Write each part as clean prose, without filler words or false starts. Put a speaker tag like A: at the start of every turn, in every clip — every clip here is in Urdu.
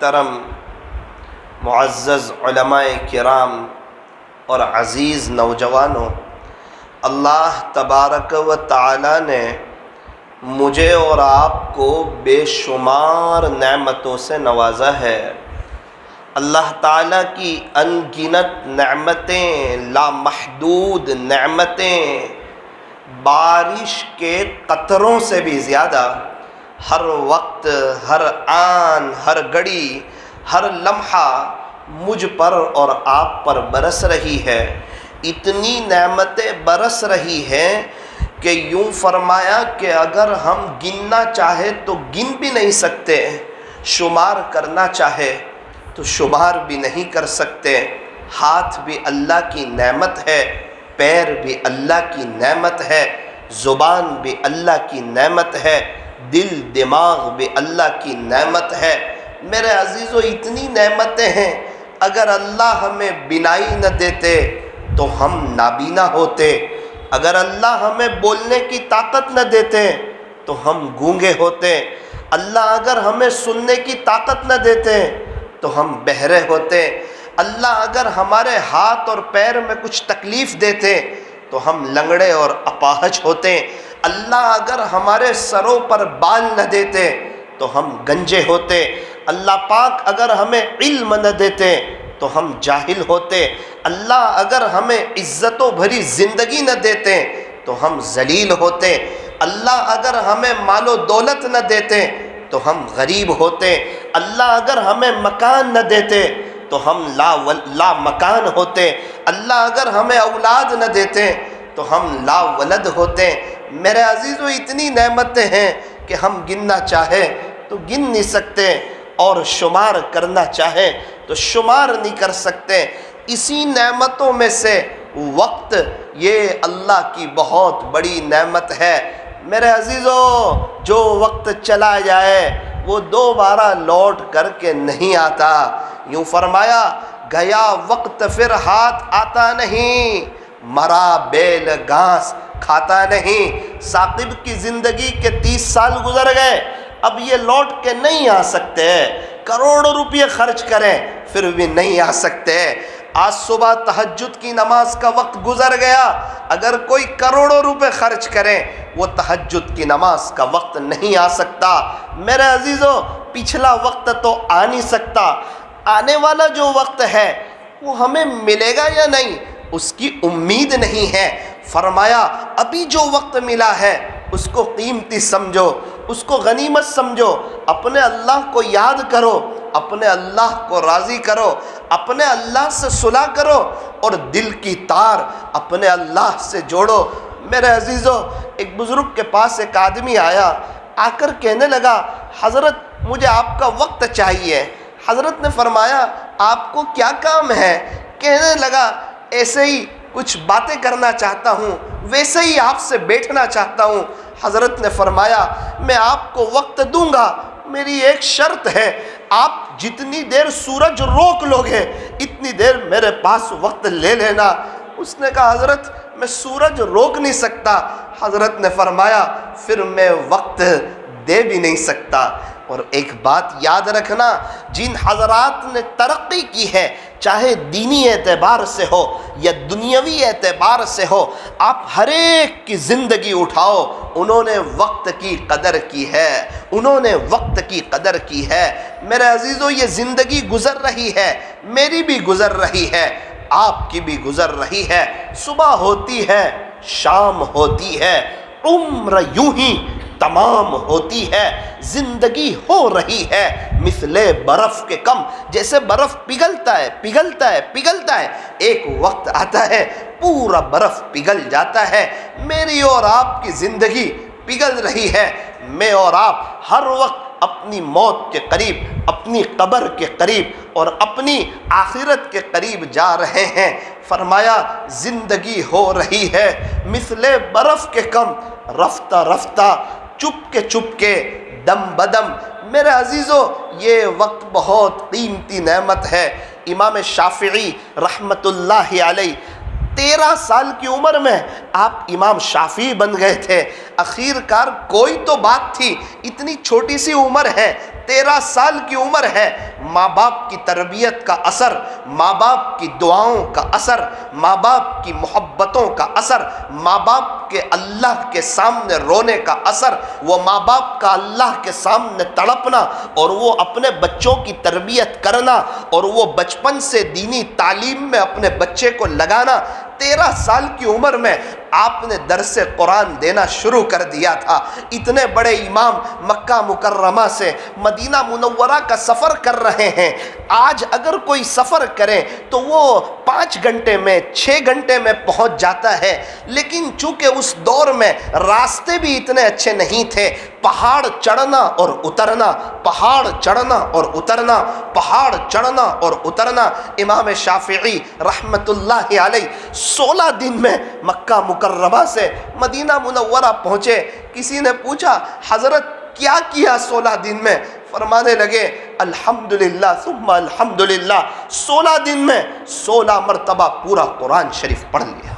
A: محترم معزز علماء کرام اور عزیز نوجوانوں، اللہ تبارک و تعالی نے مجھے اور آپ کو بے شمار نعمتوں سے نوازا ہے۔ اللہ تعالیٰ کی ان گنت نعمتیں، لامحدود نعمتیں، بارش کے قطروں سے بھی زیادہ ہر وقت، ہر آن، ہر گھڑی، ہر لمحہ مجھ پر اور آپ پر برس رہی ہے۔ اتنی نعمتیں برس رہی ہیں کہ یوں فرمایا کہ اگر ہم گننا چاہے تو گن بھی نہیں سکتے، شمار کرنا چاہے تو شمار بھی نہیں کر سکتے۔ ہاتھ بھی اللہ کی نعمت ہے، پیر بھی اللہ کی نعمت ہے، زبان بھی اللہ کی نعمت ہے، دل دماغ بھی اللہ کی نعمت ہے۔ میرے عزیزو، اتنی نعمتیں ہیں، اگر اللہ ہمیں بینائی نہ دیتے تو ہم نابینا ہوتے، اگر اللہ ہمیں بولنے کی طاقت نہ دیتے تو ہم گونگے ہوتے، اللہ اگر ہمیں سننے کی طاقت نہ دیتے تو ہم بہرے ہوتے، اللہ اگر ہمارے ہاتھ اور پیر میں کچھ تکلیف دیتے تو ہم لنگڑے اور اپاہج ہوتے، اللہ اگر ہمارے سروں پر بال نہ دیتے تو ہم گنجے ہوتے، اللہ پاک اگر ہمیں علم نہ دیتے تو ہم جاہل ہوتے، اللہ اگر ہمیں عزت و بھری زندگی نہ دیتے تو ہم ذلیل ہوتے، اللہ اگر ہمیں مال و دولت نہ دیتے تو ہم غریب ہوتے، اللہ اگر ہمیں مکان نہ دیتے تو ہم لا مکان ہوتے، اللہ اگر ہمیں اولاد نہ دیتے تو ہم لا ولد ہوتے۔ میرے عزیزو، اتنی نعمتیں ہیں کہ ہم گننا چاہے تو گن نہیں سکتے اور شمار کرنا چاہے تو شمار نہیں کر سکتے۔ اسی نعمتوں میں سے وقت، یہ اللہ کی بہت بڑی نعمت ہے۔ میرے عزیزو، جو وقت چلا جائے وہ دوبارہ لوٹ کر کے نہیں آتا۔ یوں فرمایا، گیا وقت پھر ہاتھ آتا نہیں، مرا بیل گھاس کھاتا نہیں۔ ثاقب کی زندگی کے 30 سال گزر گئے، اب یہ لوٹ کے نہیں آ سکتے، کروڑوں روپے خرچ کریں پھر بھی نہیں آ سکتے۔ آج صبح تہجد کی نماز کا وقت گزر گیا، اگر کوئی کروڑوں روپے خرچ کرے وہ تہجد کی نماز کا وقت نہیں آ سکتا۔ میرے عزیزو، پچھلا وقت تو آ نہیں سکتا، آنے والا جو وقت ہے وہ ہمیں ملے گا یا نہیں اس کی امید نہیں ہے۔ فرمایا، ابھی جو وقت ملا ہے اس کو قیمتی سمجھو، اس کو غنیمت سمجھو، اپنے اللہ کو یاد کرو، اپنے اللہ کو راضی کرو، اپنے اللہ سے صلح کرو اور دل کی تار اپنے اللہ سے جوڑو۔ میرے عزیزو، ایک بزرگ کے پاس ایک آدمی آیا، آ کر کہنے لگا، حضرت مجھے آپ کا وقت چاہیے۔ حضرت نے فرمایا، آپ کو کیا کام ہے؟ کہنے لگا، ایسے ہی کچھ باتیں کرنا چاہتا ہوں، ویسے ہی آپ سے بیٹھنا چاہتا ہوں۔ حضرت نے فرمایا، میں آپ کو وقت دوں گا، میری ایک شرط ہے، آپ جتنی دیر سورج روک لوگے اتنی دیر میرے پاس وقت لے لینا۔ اس نے کہا، حضرت میں سورج روک نہیں سکتا۔ حضرت نے فرمایا، پھر میں وقت دے بھی نہیں سکتا۔ اور ایک بات یاد رکھنا، جن حضرات نے ترقی کی ہے، چاہے دینی اعتبار سے ہو یا دنیاوی اعتبار سے ہو، آپ ہر ایک کی زندگی اٹھاؤ، انہوں نے وقت کی قدر کی ہے، انہوں نے وقت کی قدر کی ہے۔ میرے عزیزو، یہ زندگی گزر رہی ہے، میری بھی گزر رہی ہے، آپ کی بھی گزر رہی ہے۔ صبح ہوتی ہے، شام ہوتی ہے، عمر یوں ہی تمام ہوتی ہے، زندگی ہو رہی ہے مثل برف کے کم، جیسے برف پگھلتا ہے پگھلتا ہے پگھلتا ہے، ایک وقت آتا ہے پورا برف پگھل جاتا ہے۔ میری اور آپ کی زندگی پگھل رہی ہے، میں اور آپ ہر وقت اپنی موت کے قریب، اپنی قبر کے قریب اور اپنی آخرت کے قریب جا رہے ہیں۔ فرمایا، زندگی ہو رہی ہے مثل برف کے کم، رفتہ رفتہ، چپ کے دم بدم۔ میرے عزیزو، یہ وقت بہت قیمتی نعمت ہے۔ امام شافعی رحمت اللہ علیہ 13 سال کی عمر میں آپ امام شافعی بن گئے تھے۔ آخر کار کوئی تو بات تھی، اتنی چھوٹی سی عمر ہے، 13 سال کی عمر ہے، ماں باپ کی تربیت کا اثر، ماں باپ کی دعاؤں کا اثر، ماں باپ کی محبتوں کا اثر، ماں باپ کے اللہ کے سامنے رونے کا اثر، وہ ماں باپ کا اللہ کے سامنے تڑپنا، اور وہ اپنے بچوں کی تربیت کرنا، اور وہ بچپن سے دینی تعلیم میں اپنے بچے کو لگانا۔ 13 سال کی عمر میں آپ نے درس قرآن دینا شروع کر دیا تھا۔ اتنے بڑے امام مکہ مکرمہ سے مدینہ منورہ کا سفر کر رہے ہیں۔ آج اگر کوئی سفر کرے تو وہ 5 گھنٹے میں 6 گھنٹے میں پہنچ جاتا ہے، لیکن چونکہ اس دور میں راستے بھی اتنے اچھے نہیں تھے، پہاڑ چڑھنا اور اترنا، پہاڑ چڑھنا اور اترنا، پہاڑ چڑھنا اور اترنا۔ امام شافعی رحمت اللہ علیہ 16 دن میں مکہ مکرمہ سے مدینہ منورہ پہنچے۔ کسی نے پوچھا حضرت کیا کیا 16 دن میں؟ فرمانے لگے الحمدللہ ثم الحمدللہ، 16 دن میں 16 مرتبہ پورا قرآن شریف پڑھ لیا۔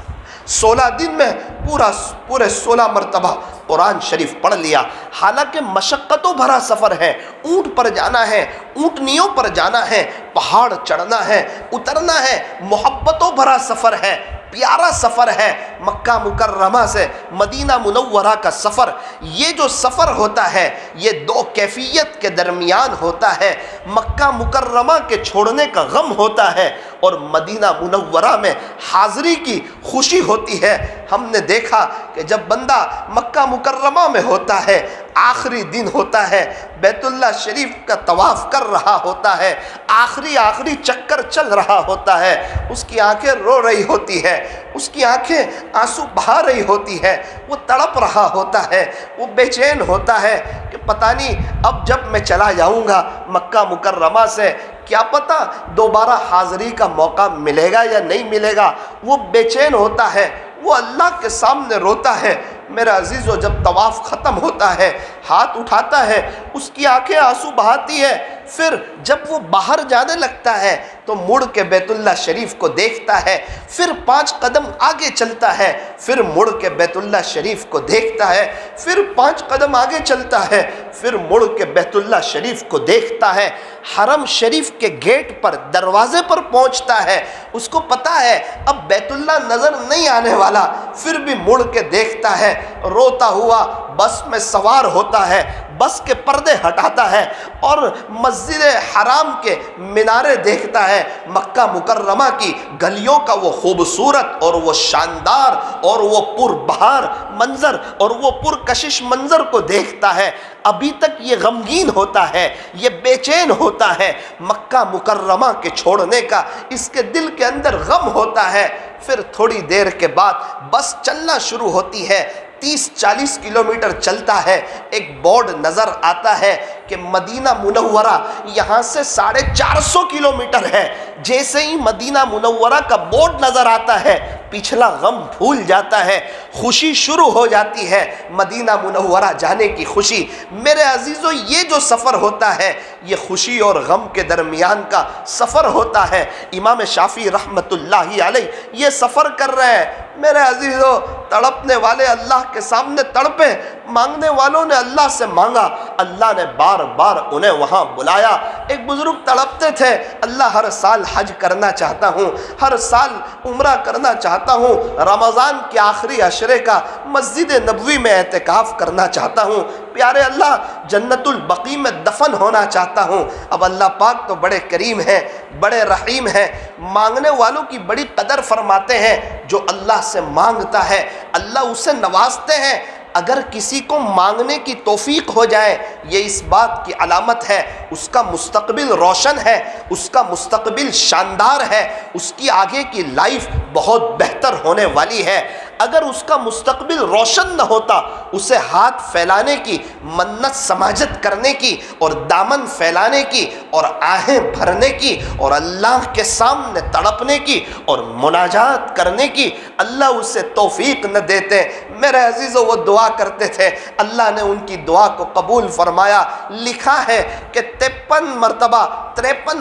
A: 16 دن میں پورے 16 مرتبہ قرآن شریف پڑھ لیا۔ حالانکہ مشقتوں بھرا سفر ہے، اونٹ پر جانا ہے، اونٹنیوں پر جانا ہے، پہاڑ چڑھنا ہے، اترنا ہے، محبتوں بھرا سفر ہے، پیارا سفر ہے۔ مکہ مکرمہ سے مدینہ منورہ کا سفر، یہ جو سفر ہوتا ہے یہ 2 کیفیت کے درمیان ہوتا ہے۔ مکہ مکرمہ کے چھوڑنے کا غم ہوتا ہے، اور مدینہ منورہ میں حاضری کی خوشی ہوتی ہے۔ ہم نے دیکھا کہ جب بندہ مکہ مکرمہ میں ہوتا ہے، آخری دن ہوتا ہے، بیت اللہ شریف کا طواف کر رہا ہوتا ہے، آخری چکر چل رہا ہوتا ہے، اس کی آنکھیں رو رہی ہوتی ہے، اس کی آنکھیں آنسو بہا رہی ہوتی ہے، وہ تڑپ رہا ہوتا ہے، وہ بے چین ہوتا ہے کہ پتہ نہیں اب جب میں چلا جاؤں گا مکہ مکرمہ سے کیا پتہ دوبارہ حاضری کا موقع ملے گا یا نہیں ملے گا۔ وہ بے چین ہوتا ہے، وہ اللہ کے سامنے روتا ہے۔ میرا عزیزو، جب طواف ختم ہوتا ہے، ہاتھ اٹھاتا ہے، اس کی آنکھیں آنسو بہاتی ہے، پھر جب وہ باہر جانے لگتا ہے تو مڑ کے بیت اللہ شریف کو دیکھتا ہے، پھر 5 قدم آگے چلتا ہے، پھر مڑ کے بیت اللہ شریف کو دیکھتا ہے، پھر 5 قدم آگے چلتا ہے، پھر مڑ کے بیت اللہ شریف کو دیکھتا ہے۔ حرم شریف کے گیٹ پر، دروازے پر پہنچتا ہے، اس کو پتا ہے اب بیت اللہ نظر نہیں آنے والا، پھر بھی مڑ کے دیکھتا ہے، روتا ہوا بس میں سوار ہوتا ہے، بس کے پردے ہٹاتا ہے اور مسجد حرام کے مینارے دیکھتا ہے، مکہ مکرمہ کی گلیوں کا وہ خوبصورت اور وہ شاندار اور وہ پربہار منظر اور وہ پرکشش منظر کو دیکھتا ہے۔ ابھی تک یہ غمگین ہوتا ہے، یہ بے چین ہوتا ہے مکہ مکرمہ کے چھوڑنے کا، اس کے دل کے اندر غم ہوتا ہے۔ پھر تھوڑی دیر کے بعد بس چلنا شروع ہوتی ہے، 30-40 کلومیٹر چلتا ہے، ایک بورڈ نظر آتا ہے کہ مدینہ منورہ یہاں سے 450 کلومیٹر ہے۔ جیسے ہی مدینہ منورہ کا بورڈ نظر آتا ہے، پچھلا غم بھول جاتا ہے، خوشی شروع ہو جاتی ہے، مدینہ منورہ جانے کی خوشی۔ میرے عزیزو، یہ جو سفر ہوتا ہے یہ خوشی اور غم کے درمیان کا سفر ہوتا ہے۔ امام شافعی رحمت اللہ علیہ یہ سفر کر رہے ہیں۔ میرے عزیزو، تڑپنے والے اللہ کے سامنے تڑپے، مانگنے والوں نے اللہ سے مانگا، اللہ نے بار بار انہیں وہاں بلایا۔ ایک بزرگ تڑپتے تھے، اللہ ہر سال حج کرنا چاہتا ہوں، ہر سال عمرہ کرنا چاہتا ہوں، رمضان کے آخری عشرے کا مسجد نبوی میں اعتکاف کرنا چاہتا ہوں، پیارے اللہ جنت البقیع میں دفن ہونا چاہتا ہوں۔ اب اللہ پاک تو بڑے کریم ہیں، بڑے رحیم ہیں، مانگنے والوں کی بڑی قدر فرماتے ہیں۔ جو اللہ سے مانگتا ہے اللہ اسے نوازتے ہیں۔ اگر کسی کو مانگنے کی توفیق ہو جائے، یہ اس بات کی علامت ہے اس کا مستقبل روشن ہے، اس کا مستقبل شاندار ہے، اس کی آگے کی لائف بہت بہتر ہونے والی ہے۔ اگر اس کا مستقبل روشن نہ ہوتا، اسے ہاتھ پھیلانے کی، منت سماجت کرنے کی اور دامن پھیلانے کی اور آہیں بھرنے کی اور اللہ کے سامنے تڑپنے کی اور مناجات کرنے کی اللہ اسے توفیق نہ دیتے۔ میرے عزیزو، وہ دعا کرتے تھے، اللہ نے ان کی دعا کو قبول فرمایا۔ لکھا ہے کہ 53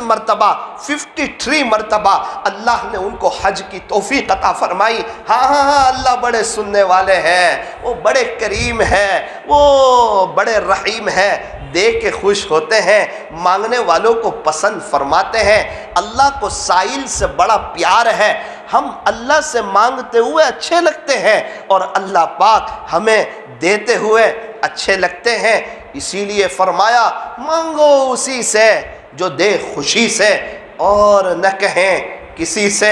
A: مرتبہ 53 مرتبہ اللہ نے ان کو حج کی توفیق عطا فرمائی۔ ہاں اللہ بڑے سننے والے ہیں، وہ بڑے کریم ہیں، وہ بڑے رحیم ہیں، دے کے خوش ہوتے ہیں، مانگنے والوں کو پسند فرماتے ہیں۔ اللہ کو سائل سے بڑا پیار ہے، ہم اللہ سے مانگتے ہوئے اچھے لگتے ہیں اور اللہ پاک ہمیں دیتے ہوئے اچھے لگتے ہیں۔ اسی لیے فرمایا مانگو اسی سے جو دے خوشی سے اور نہ کہیں کسی سے۔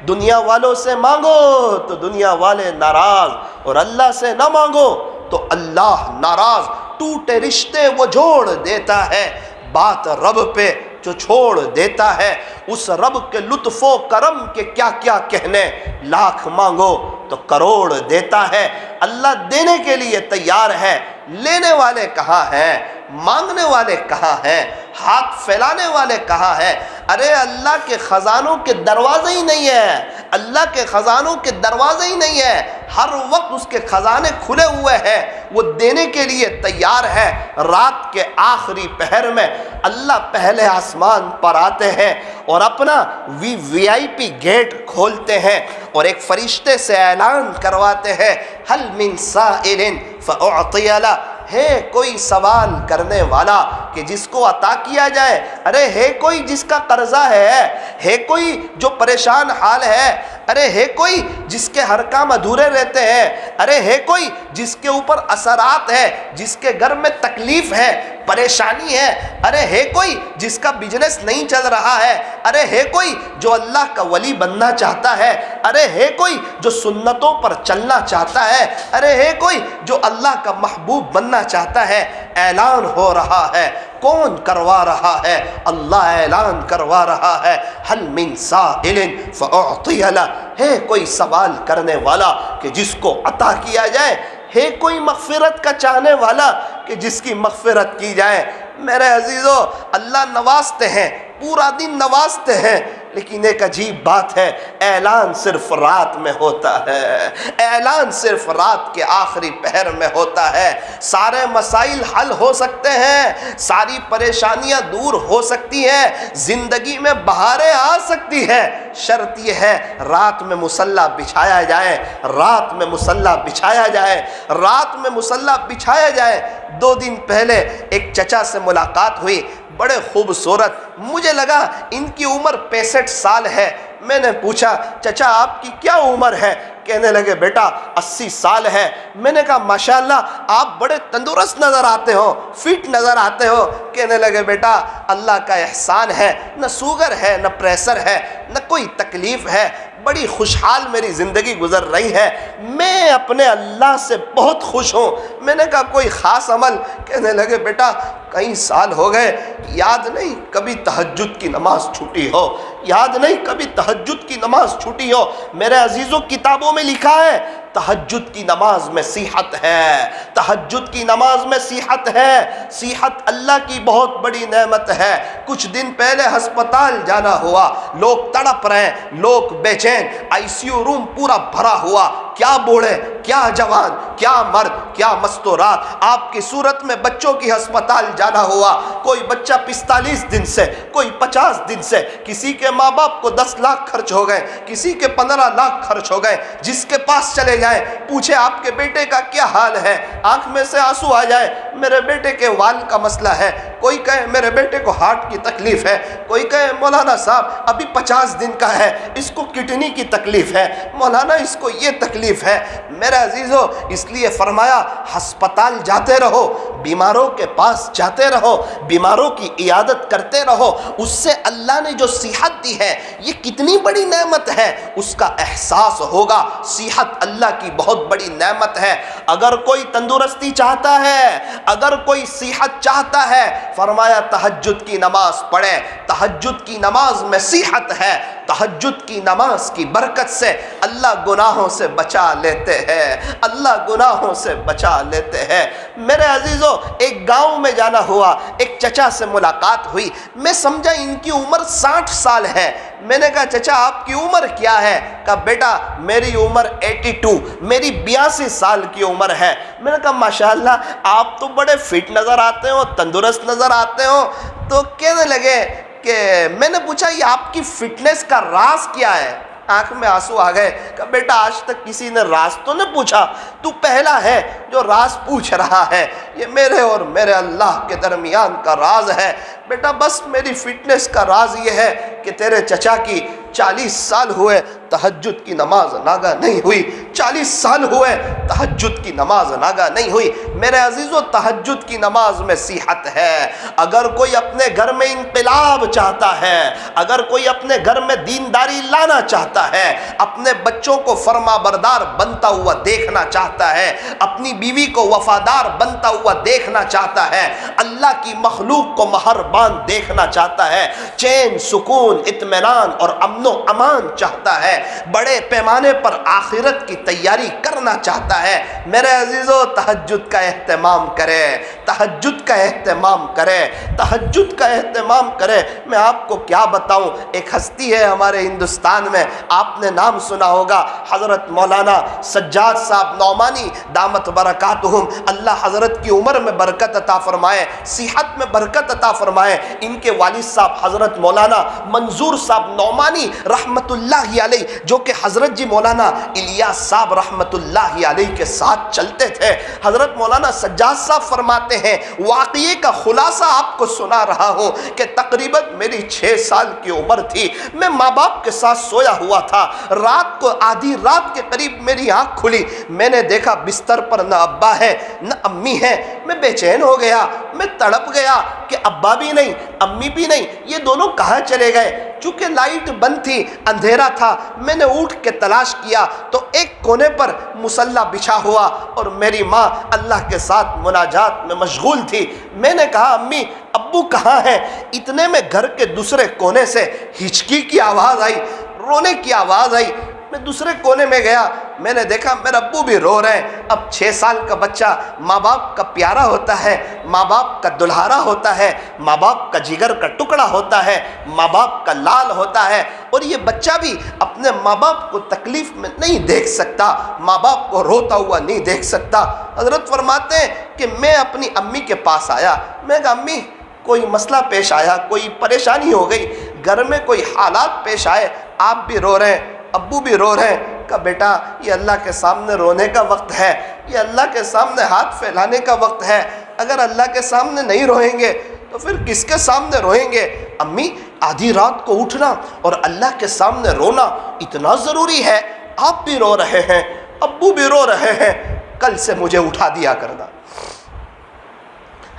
A: دنیا والوں سے مانگو تو دنیا والے ناراض، اور اللہ سے نہ مانگو تو اللہ ناراض۔ ٹوٹے رشتے وہ جوڑ دیتا ہے، بات رب پہ جو چھوڑ دیتا ہے، اس رب کے لطف و کرم کے کیا کیا کہنے، لاکھ مانگو تو کروڑ دیتا ہے۔ اللہ دینے کے لیے تیار ہے، لینے والے کہاں ہیں؟ مانگنے والے کہاں ہیں؟ ہاتھ پھیلانے والے کہاں ہیں؟ ارے اللہ کے خزانوں کے دروازے ہی نہیں ہیں، اللہ کے خزانوں کے دروازے ہی نہیں ہیں، ہر وقت اس کے خزانے کھلے ہوئے ہیں، وہ دینے کے لیے تیار ہے۔ رات کے آخری پہر میں اللہ پہلے آسمان پر آتے ہیں اور اپنا VIP گیٹ کھولتے ہیں اور ایک فرشتے سے اعلان کرواتے ہیں، حل من سائل فأعطی لہ، ہے کوئی سوال کرنے والا کہ جس کو عطا کیا جائے؟ ارے ہے کوئی جس کا قرضہ ہے کوئی جو پریشان حال ہے؟ ارے ہے کوئی جس کے ہر کام ادھورے رہتے ہیں؟ ارے ہے کوئی جس کے اوپر اثرات ہے، جس کے گھر میں تکلیف ہے، پریشانی ہے؟ ارے ہے کوئی جس کا بزنس نہیں چل رہا ہے؟ ارے ہے کوئی جو اللہ کا ولی بننا چاہتا ہے؟ ارے ہے کوئی جو سنتوں پر چلنا چاہتا ہے؟ ارے ہے کوئی جو اللہ کا محبوب بننا چاہتا ہے؟ اعلان ہو رہا ہے، کون کروا رہا ہے؟ اللہ اعلان کروا رہا ہے، حل من سائل فأعطی لہ، ہے کوئی سوال کرنے والا کہ جس کو عطا کیا جائے؟ ہے کوئی مغفرت کا چاہنے والا کہ جس کی مغفرت کی جائے؟ میرے عزیزو، اللہ نوازتے ہیں، پورا دن نوازتے ہیں، لیکن ایک عجیب بات ہے، اعلان صرف رات میں ہوتا ہے، اعلان صرف رات کے آخری پہر میں ہوتا ہے۔ سارے مسائل حل ہو سکتے ہیں، ساری پریشانیاں دور ہو سکتی ہیں، زندگی میں بہاریں آ سکتی ہیں، شرط یہ ہے رات میں مصلی بچھایا جائے، رات میں مصلی بچھایا جائے، رات میں مصلی بچھایا جائے۔ 2 دن پہلے ایک چچا سے ملاقات ہوئی، بڑے خوبصورت، مجھے لگا ان کی عمر 65 سال ہے۔ میں نے پوچھا چچا آپ کی کیا عمر ہے؟ کہنے لگے بیٹا 80 سال ہے۔ میں نے کہا ماشاءاللہ آپ بڑے تندرست نظر آتے ہو، فٹ نظر آتے ہو۔ کہنے لگے بیٹا اللہ کا احسان ہے، نہ شوگر ہے، نہ پریشر ہے، نہ کوئی تکلیف ہے، بڑی خوشحال میری زندگی گزر رہی ہے، میں اپنے اللہ سے بہت خوش ہوں۔ میں نے کہا کوئی خاص عمل؟ کہنے لگے بیٹا کئی سال ہو گئے، یاد نہیں کبھی تہجد کی نماز چھوٹی ہو، یاد نہیں کبھی تہجد کی نماز چھوٹی ہو۔ میرے عزیزوں کتابوں میں لکھا ہے تہجد کی نماز میں صحت ہے، تہجد کی نماز میں صحت ہے، صحت اللہ کی بہت بڑی نعمت ہے۔ کچھ دن پہلے ہسپتال جانا ہوا، لوگ تڑپ رہے ہیں، لوگ بے چین، ICU روم پورا بھرا ہوا، کیا بوڑھے، کیا جوان، کیا مرد، کیا مستورات۔ آپ کی صورت میں بچوں کی ہسپتال جانا ہوا، کوئی بچہ 45 دن سے، کوئی 50 دن سے، کسی کے ماں باپ کو 10 لاکھ خرچ ہو گئے، کسی کے 15 لاکھ خرچ ہو گئے۔ جس کے پاس چلے جائیں پوچھے آپ کے بیٹے کا کیا حال ہے، آنکھ میں سے آنسو آ جائے، میرے بیٹے کے وال کا مسئلہ ہے، کوئی کہے میرے بیٹے کو ہارٹ کی تکلیف ہے، کوئی کہے مولانا صاحب ابھی 50 دن کا ہے، اس کو کڈنی کی تکلیف ہے، مولانا اس کو یہ تکلیف ہے۔ میرے عزیزو اس لیے فرمایا ہسپتال جاتے رہو، بیماروں کے پاس جاتے رہو، بیماروں کی عیادت کرتے رہو، اس سے اللہ نے جو صحت دی ہے یہ کتنی بڑی نعمت ہے اس کا احساس ہوگا۔ صحت اللہ کی بہت بڑی نعمت ہے۔ اگر کوئی تندرستی چاہتا ہے، اگر کوئی صحت چاہتا ہے، فرمایا تہجد کی نماز پڑھے، تہجد کی نماز میں صحت ہے، تہجد کی نماز کی برکت سے اللہ گناہوں سے بچا لیتے ہیں، اللہ گناہوں سے بچا لیتے ہیں۔ میرے عزیزو ایک گاؤں میں جانا ہوا، ایک چچا سے ملاقات ہوئی، میں سمجھا ان کی عمر 60 سال ہے۔ میں نے کہا چچا آپ کی عمر کیا ہے؟ کہا بیٹا میری عمر 82، میری 82 سال کی عمر ہے۔ میں نے کہا ماشاءاللہ آپ تو بڑے فٹ نظر آتے ہو، تندرست نظر آتے ہو۔ تو کہنے لگے کہ میں نے پوچھا یہ آپ کی فٹنس کا راز کیا ہے؟ آنکھ میں آنسو آ گئے کہ بیٹا آج تک کسی نے راز تو نہ پوچھا، تو پہلا ہے جو راز پوچھ رہا ہے، یہ میرے اور میرے اللہ کے درمیان کا راز ہے۔ بیٹا بس میری فٹنس کا راز یہ ہے کہ تیرے چچا کی 40 سال ہوئے تہجد کی نماز ناگاہ نہیں ہوئی، 40 سال ہوئے تہجد کی نماز ناگاہ نہیں ہوئی۔ میرے عزیزو تہجد کی نماز میں صحت ہے۔ اگر کوئی اپنے گھر میں انقلاب چاہتا ہے، اگر کوئی اپنے گھر میں دینداری لانا چاہتا ہے، اپنے بچوں کو فرما بردار بنتا ہوا دیکھنا چاہتا ہے، اپنی بیوی کو وفادار بنتا ہوا دیکھنا چاہتا ہے، اللہ کی مخلوق کو مہربان دیکھنا چاہتا ہے، چین سکون اطمینان اور امن و امان چاہتا ہے، بڑے پیمانے پر آخرت کی تیاری کرنا چاہتا ہے، میرے عزیزو تہجد کا اہتمام کرے، تہجد کا اہتمام کرے، تہجد کا اہتمام کرے۔ میں آپ کو کیا بتاؤں، ایک ہستی ہے ہمارے ہندوستان میں، آپ نے نام سنا ہوگا، حضرت مولانا سجاد صاحب نعمانی دامت برکاتہم، اللہ حضرت کی عمر میں برکت عطا فرمائے، صحت میں برکت عطا فرمائے۔ ان کے والد صاحب حضرت مولانا منظور صاحب نعمانی رحمت اللہ علیہ، جو کہ حضرت جی مولانا الیاس صاحب رحمت اللہ علیہ کے ساتھ چلتے تھے۔ حضرت مولانا سجاد صاحب فرماتے ہیں، واقعے کا خلاصہ آپ کو سنا رہا ہوں کہ تقریباً میری 6 سال کی عمر تھی، میں ماں باپ کے ساتھ سویا ہوا تھا، رات کو آدھی رات کے قریب میری آنکھ کھلی، میں نے دیکھا بستر پر نہ ابا ہے نہ امی ہے، میں بے چین ہو گیا، میں تڑپ گیا کہ ابا بھی نہیں امی بھی نہیں، یہ دونوں کہاں چلے گئے؟ چونکہ لائٹ بند تھی، اندھیرا تھا، میں نے اٹھ کے تلاش کیا تو ایک کونے پر مصلی بچھا ہوا اور میری ماں اللہ کے ساتھ مناجات میں مشغول تھی۔ میں نے کہا امی ابو کہاں ہیں؟ اتنے میں گھر کے دوسرے کونے سے ہچکی کی آواز آئی، رونے کی آواز آئی۔ میں دوسرے کونے میں گیا، میں نے دیکھا میرا ابو بھی رو رہے ہیں۔ اب 6 سال کا بچہ ماں باپ کا پیارا ہوتا ہے، ماں باپ کا دلہارا ہوتا ہے، ماں باپ کا جگر کا ٹکڑا ہوتا ہے، ماں باپ کا لال ہوتا ہے، اور یہ بچہ بھی اپنے ماں باپ کو تکلیف میں نہیں دیکھ سکتا، ماں باپ کو روتا ہوا نہیں دیکھ سکتا۔ حضرت فرماتے ہیں کہ میں اپنی امی کے پاس آیا، میں کہا امی کوئی مسئلہ پیش آیا، کوئی پریشانی ہو گئی، گھر میں کوئی حالات پیش آئے، آپ بھی رو رہے ہیں ابو بھی رو رہے ہیں۔ کہ بیٹا یہ اللہ کے سامنے رونے کا وقت ہے، یہ اللہ کے سامنے ہاتھ پھیلانے کا وقت ہے، اگر اللہ کے سامنے نہیں روئیں گے تو پھر کس کے سامنے روئیں گے؟ امی آدھی رات کو اٹھنا اور اللہ کے سامنے رونا اتنا ضروری ہے، آپ بھی رو رہے ہیں ابو بھی رو رہے ہیں، کل سے مجھے اٹھا دیا کرنا۔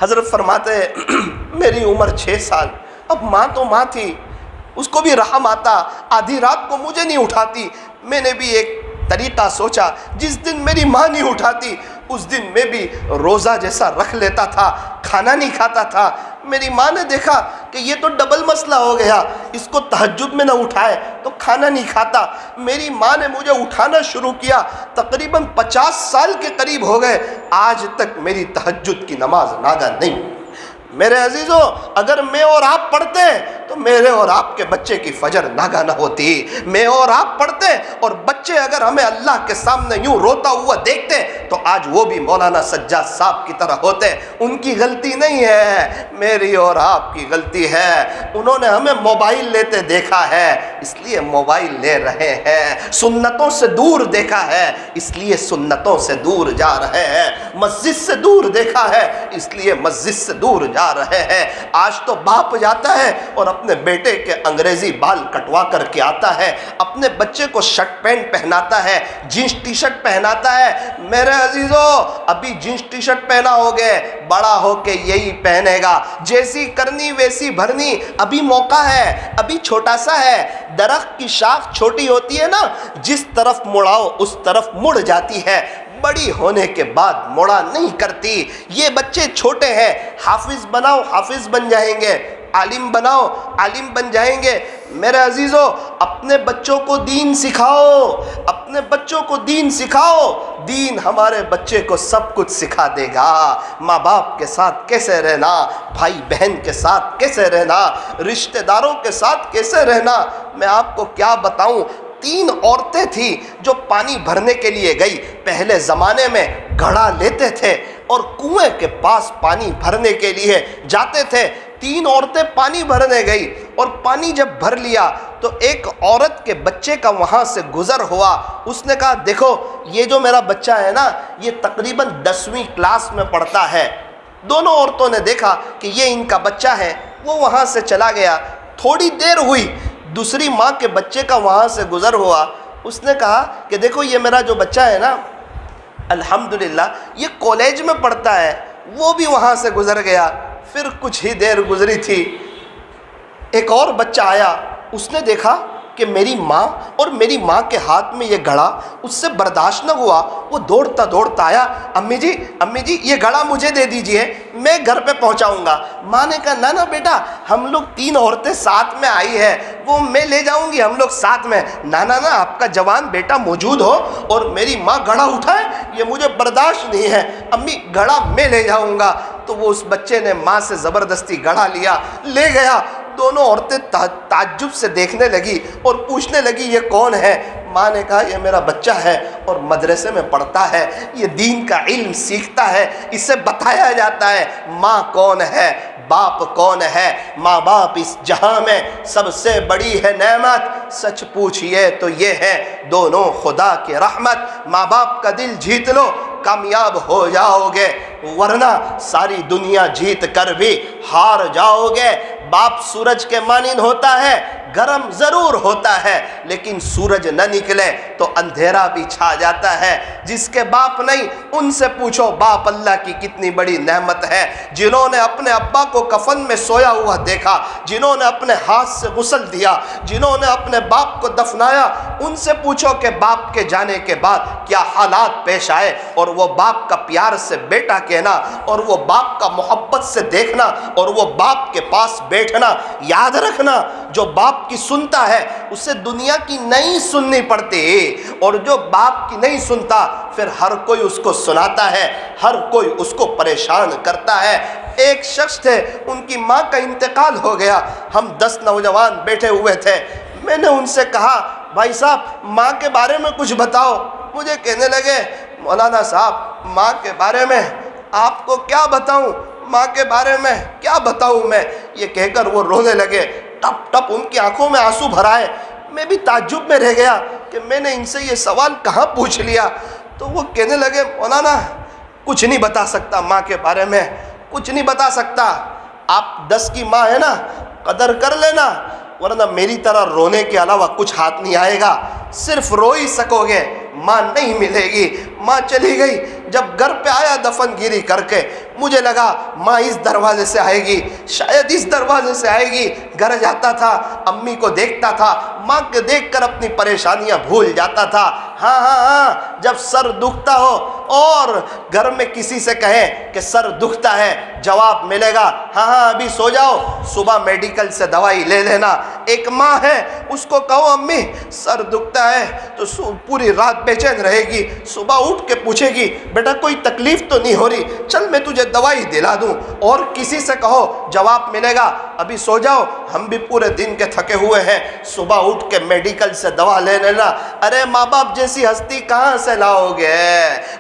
A: حضرت فرماتے ہیں میری عمر 6 سال، اب ماں تو ماں تھی، اس کو بھی رحم آتا، آدھی رات کو مجھے نہیں اٹھاتی۔ میں نے بھی ایک طریقہ سوچا، جس دن میری ماں نہیں اٹھاتی اس دن میں بھی روزہ جیسا رکھ لیتا تھا، کھانا نہیں کھاتا تھا۔ میری ماں نے دیکھا کہ یہ تو ڈبل مسئلہ ہو گیا، اس کو تہجد میں نہ اٹھائے تو کھانا نہیں کھاتا۔ میری ماں نے مجھے اٹھانا شروع کیا، تقریباً 50 سال کے قریب ہو گئے، آج تک میری تہجد کی نماز ناگاہ نہیں۔ میرے عزیزو اگر میں اور آپ پڑھتے تو میرے اور آپ کے بچے کی فجر ناگاہ نہ ہوتی، میں اور آپ پڑھتے اور بچے اگر ہمیں اللہ کے سامنے یوں روتا ہوا دیکھتے تو آج وہ بھی مولانا سجاد صاحب کی طرح ہوتے۔ ان کی غلطی نہیں ہے، میری اور آپ کی غلطی ہے، انہوں نے ہمیں موبائل لیتے دیکھا ہے اس لیے موبائل لے رہے ہیں، سنتوں سے دور دیکھا ہے اس لیے سنتوں سے دور جا رہے ہیں، مسجد سے دور دیکھا ہے اس لیے مسجد سے دور جا رہے ہیں۔ آج تو باپ جاتا ہے اور اپنے بیٹے کے انگریزی بال کٹوا کر کے آتا ہے، اپنے بچے کو شرٹ پینٹ پہناتا ہے، جینس ٹی شرٹ پہناتا ہے۔ میرے عزیزو ابھی جینس ٹی شرٹ پہنا ہوگے، بڑا ہو کے یہی پہنے گا، جیسی کرنی ویسی بھرنی، ابھی موقع ہے، ابھی چھوٹا سا ہے۔ درخت کی شاخ چھوٹی ہوتی ہے نا، جس طرف مڑاؤ اس طرف مڑ جاتی ہے، بڑی ہونے کے بعد موڑا نہیں کرتی۔ یہ بچے چھوٹے ہیں، حافظ بناؤ حافظ بن جائیں گے، عالم بناؤ عالم بن جائیں گے۔ میرے عزیزو اپنے بچوں کو دین سکھاؤ، اپنے بچوں کو دین سکھاؤ، دین ہمارے بچے کو سب کچھ سکھا دے گا۔ ماں باپ کے ساتھ کیسے رہنا، بھائی بہن کے ساتھ کیسے رہنا، رشتہ داروں کے ساتھ کیسے رہنا، میں آپ کو کیا بتاؤں۔ 3 عورتیں تھیں جو پانی بھرنے کے لیے گئی، پہلے زمانے میں گھڑا لیتے تھے اور کنویں کے پاس پانی بھرنے کے لیے جاتے تھے۔ 3 عورتیں پانی بھرنے گئی اور پانی جب بھر لیا تو ایک عورت کے بچے کا وہاں سے گزر ہوا. اس نے کہا دیکھو یہ جو میرا بچہ ہے نا یہ تقریباً 10ویں کلاس میں پڑھتا ہے. دونوں عورتوں نے دیکھا کہ یہ ان کا بچہ ہے. وہ وہاں سے چلا گیا. تھوڑی دیر ہوئی دوسری ماں کے بچے کا وہاں سے گزر ہوا. اس نے کہا کہ دیکھو یہ میرا جو بچہ ہے نا الحمدللہ یہ کالج میں پڑھتا ہے. وہ بھی وہاں سے گزر گیا. پھر کچھ ہی دیر گزری تھی ایک اور بچہ آیا. اس نے دیکھا کہ میری ماں اور میری ماں کے ہاتھ میں یہ گھڑا اس سے برداشت نہ ہوا. وہ دوڑتا دوڑتا آیا, امی جی یہ گھڑا مجھے دے دیجئے, میں گھر پہ پہنچاؤں گا. ماں نے کہا نہ بیٹا ہم لوگ 3 عورتیں ساتھ میں آئی ہے, وہ میں لے جاؤں گی, ہم لوگ ساتھ میں. نہ آپ کا جوان بیٹا موجود ہو اور میری ماں گھڑا اٹھائے یہ مجھے برداشت نہیں ہے. امی گھڑا میں لے جاؤں گا. تو وہ اس بچے نے ماں سے زبردستی گھڑا لیا, لے گیا. دونوں عورتیں تعجب سے دیکھنے لگی اور پوچھنے لگی یہ کون ہے. ماں نے کہا یہ میرا بچہ ہے اور مدرسے میں پڑھتا ہے, یہ دین کا علم سیکھتا ہے, اسے بتایا جاتا ہے ماں کون ہے باپ کون ہے. ماں باپ اس جہاں میں سب سے بڑی ہے نعمت, سچ پوچھئے تو یہ ہے دونوں خدا کی رحمت. ماں باپ کا دل جیت لو کامیاب ہو جاؤ گے, ورنہ ساری دنیا جیت کر بھی ہار جاؤ گے. باپ سورج کے مانند ہوتا ہے, گرم ضرور ہوتا ہے لیکن سورج نہ نکلے تو اندھیرا بھی چھا جاتا ہے. جس کے باپ نہیں ان سے پوچھو باپ اللہ کی کتنی بڑی نعمت ہے. جنہوں نے اپنے ابا کو کفن میں سویا ہوا دیکھا, جنہوں نے اپنے ہاتھ سے غسل دیا, جنہوں نے اپنے باپ کو دفنایا, ان سے پوچھو کہ باپ کے جانے کے بعد کیا حالات پیش آئے. اور وہ باپ کا پیار سے بیٹا کہنا اور وہ باپ کا محبت سے دیکھنا اور وہ باپ کے پاس بیٹھنا. یاد رکھنا جو باپ کی سنتا ہے اسے دنیا کی نہیں سننی پڑتی, اور جو باپ کی نہیں سنتا پھر ہر کوئی اس کو سناتا ہے, ہر کوئی اس کو پریشان کرتا ہے. ایک شخص تھے ان کی ماں کا انتقال ہو گیا. ہم 10 نوجوان بیٹھے ہوئے تھے. میں نے ان سے کہا بھائی صاحب ماں کے بارے میں کچھ بتاؤ. مجھے کہنے لگے مولانا صاحب ماں کے بارے میں آپ کو کیا بتاؤں, ماں کے بارے میں کیا بتاؤں میں. یہ کہہ کر وہ رونے لگے, ٹپ ٹپ ان کی آنکھوں میں آنسو بھر آئے. میں بھی تعجب میں رہ گیا کہ میں نے ان سے یہ سوال کہاں پوچھ لیا. تو وہ کہنے لگے مولانا کچھ نہیں بتا سکتا ماں کے بارے میں, کچھ نہیں بتا سکتا. آپ 10 کی ماں ہے نا, قدر کر لینا, ورنہ میری طرح رونے کے علاوہ کچھ ہاتھ نہیں آئے گا. صرف رو ہی سکو گے, ماں نہیں ملے گی. ماں چلی گئی. جب گھر پہ آیا دفن گیری کر کے مجھے لگا ماں اس دروازے سے آئے گی, شاید اس دروازے سے آئے گی. گھر جاتا تھا امی کو دیکھتا تھا, ماں کے دیکھ کر اپنی پریشانیاں بھول جاتا تھا. ہاں جب سر دکھتا ہو اور گھر میں کسی سے کہیں کہ سر دکھتا ہے جواب ملے گا ہاں ابھی سو جاؤ, صبح میڈیکل سے دوائی لے لینا. ایک ماں ہے اس کو کہو امی سر دکھتا ہے تو پوری رات بے چین رہے گی, صبح اٹھ کے پوچھے گی بیٹا کوئی تکلیف تو نہیں ہو رہی, چل میں تجھے دوائی دلا دوں. اور کسی سے کہو جواب ملے گا ابھی سو جاؤ, ہم بھی پورے دن کے تھکے ہوئے ہیں, صبح اٹھ کے میڈیکل سے دوا لے لینا. ارے ماں باپ جیسی ہستی کہاں سے لاؤ گے,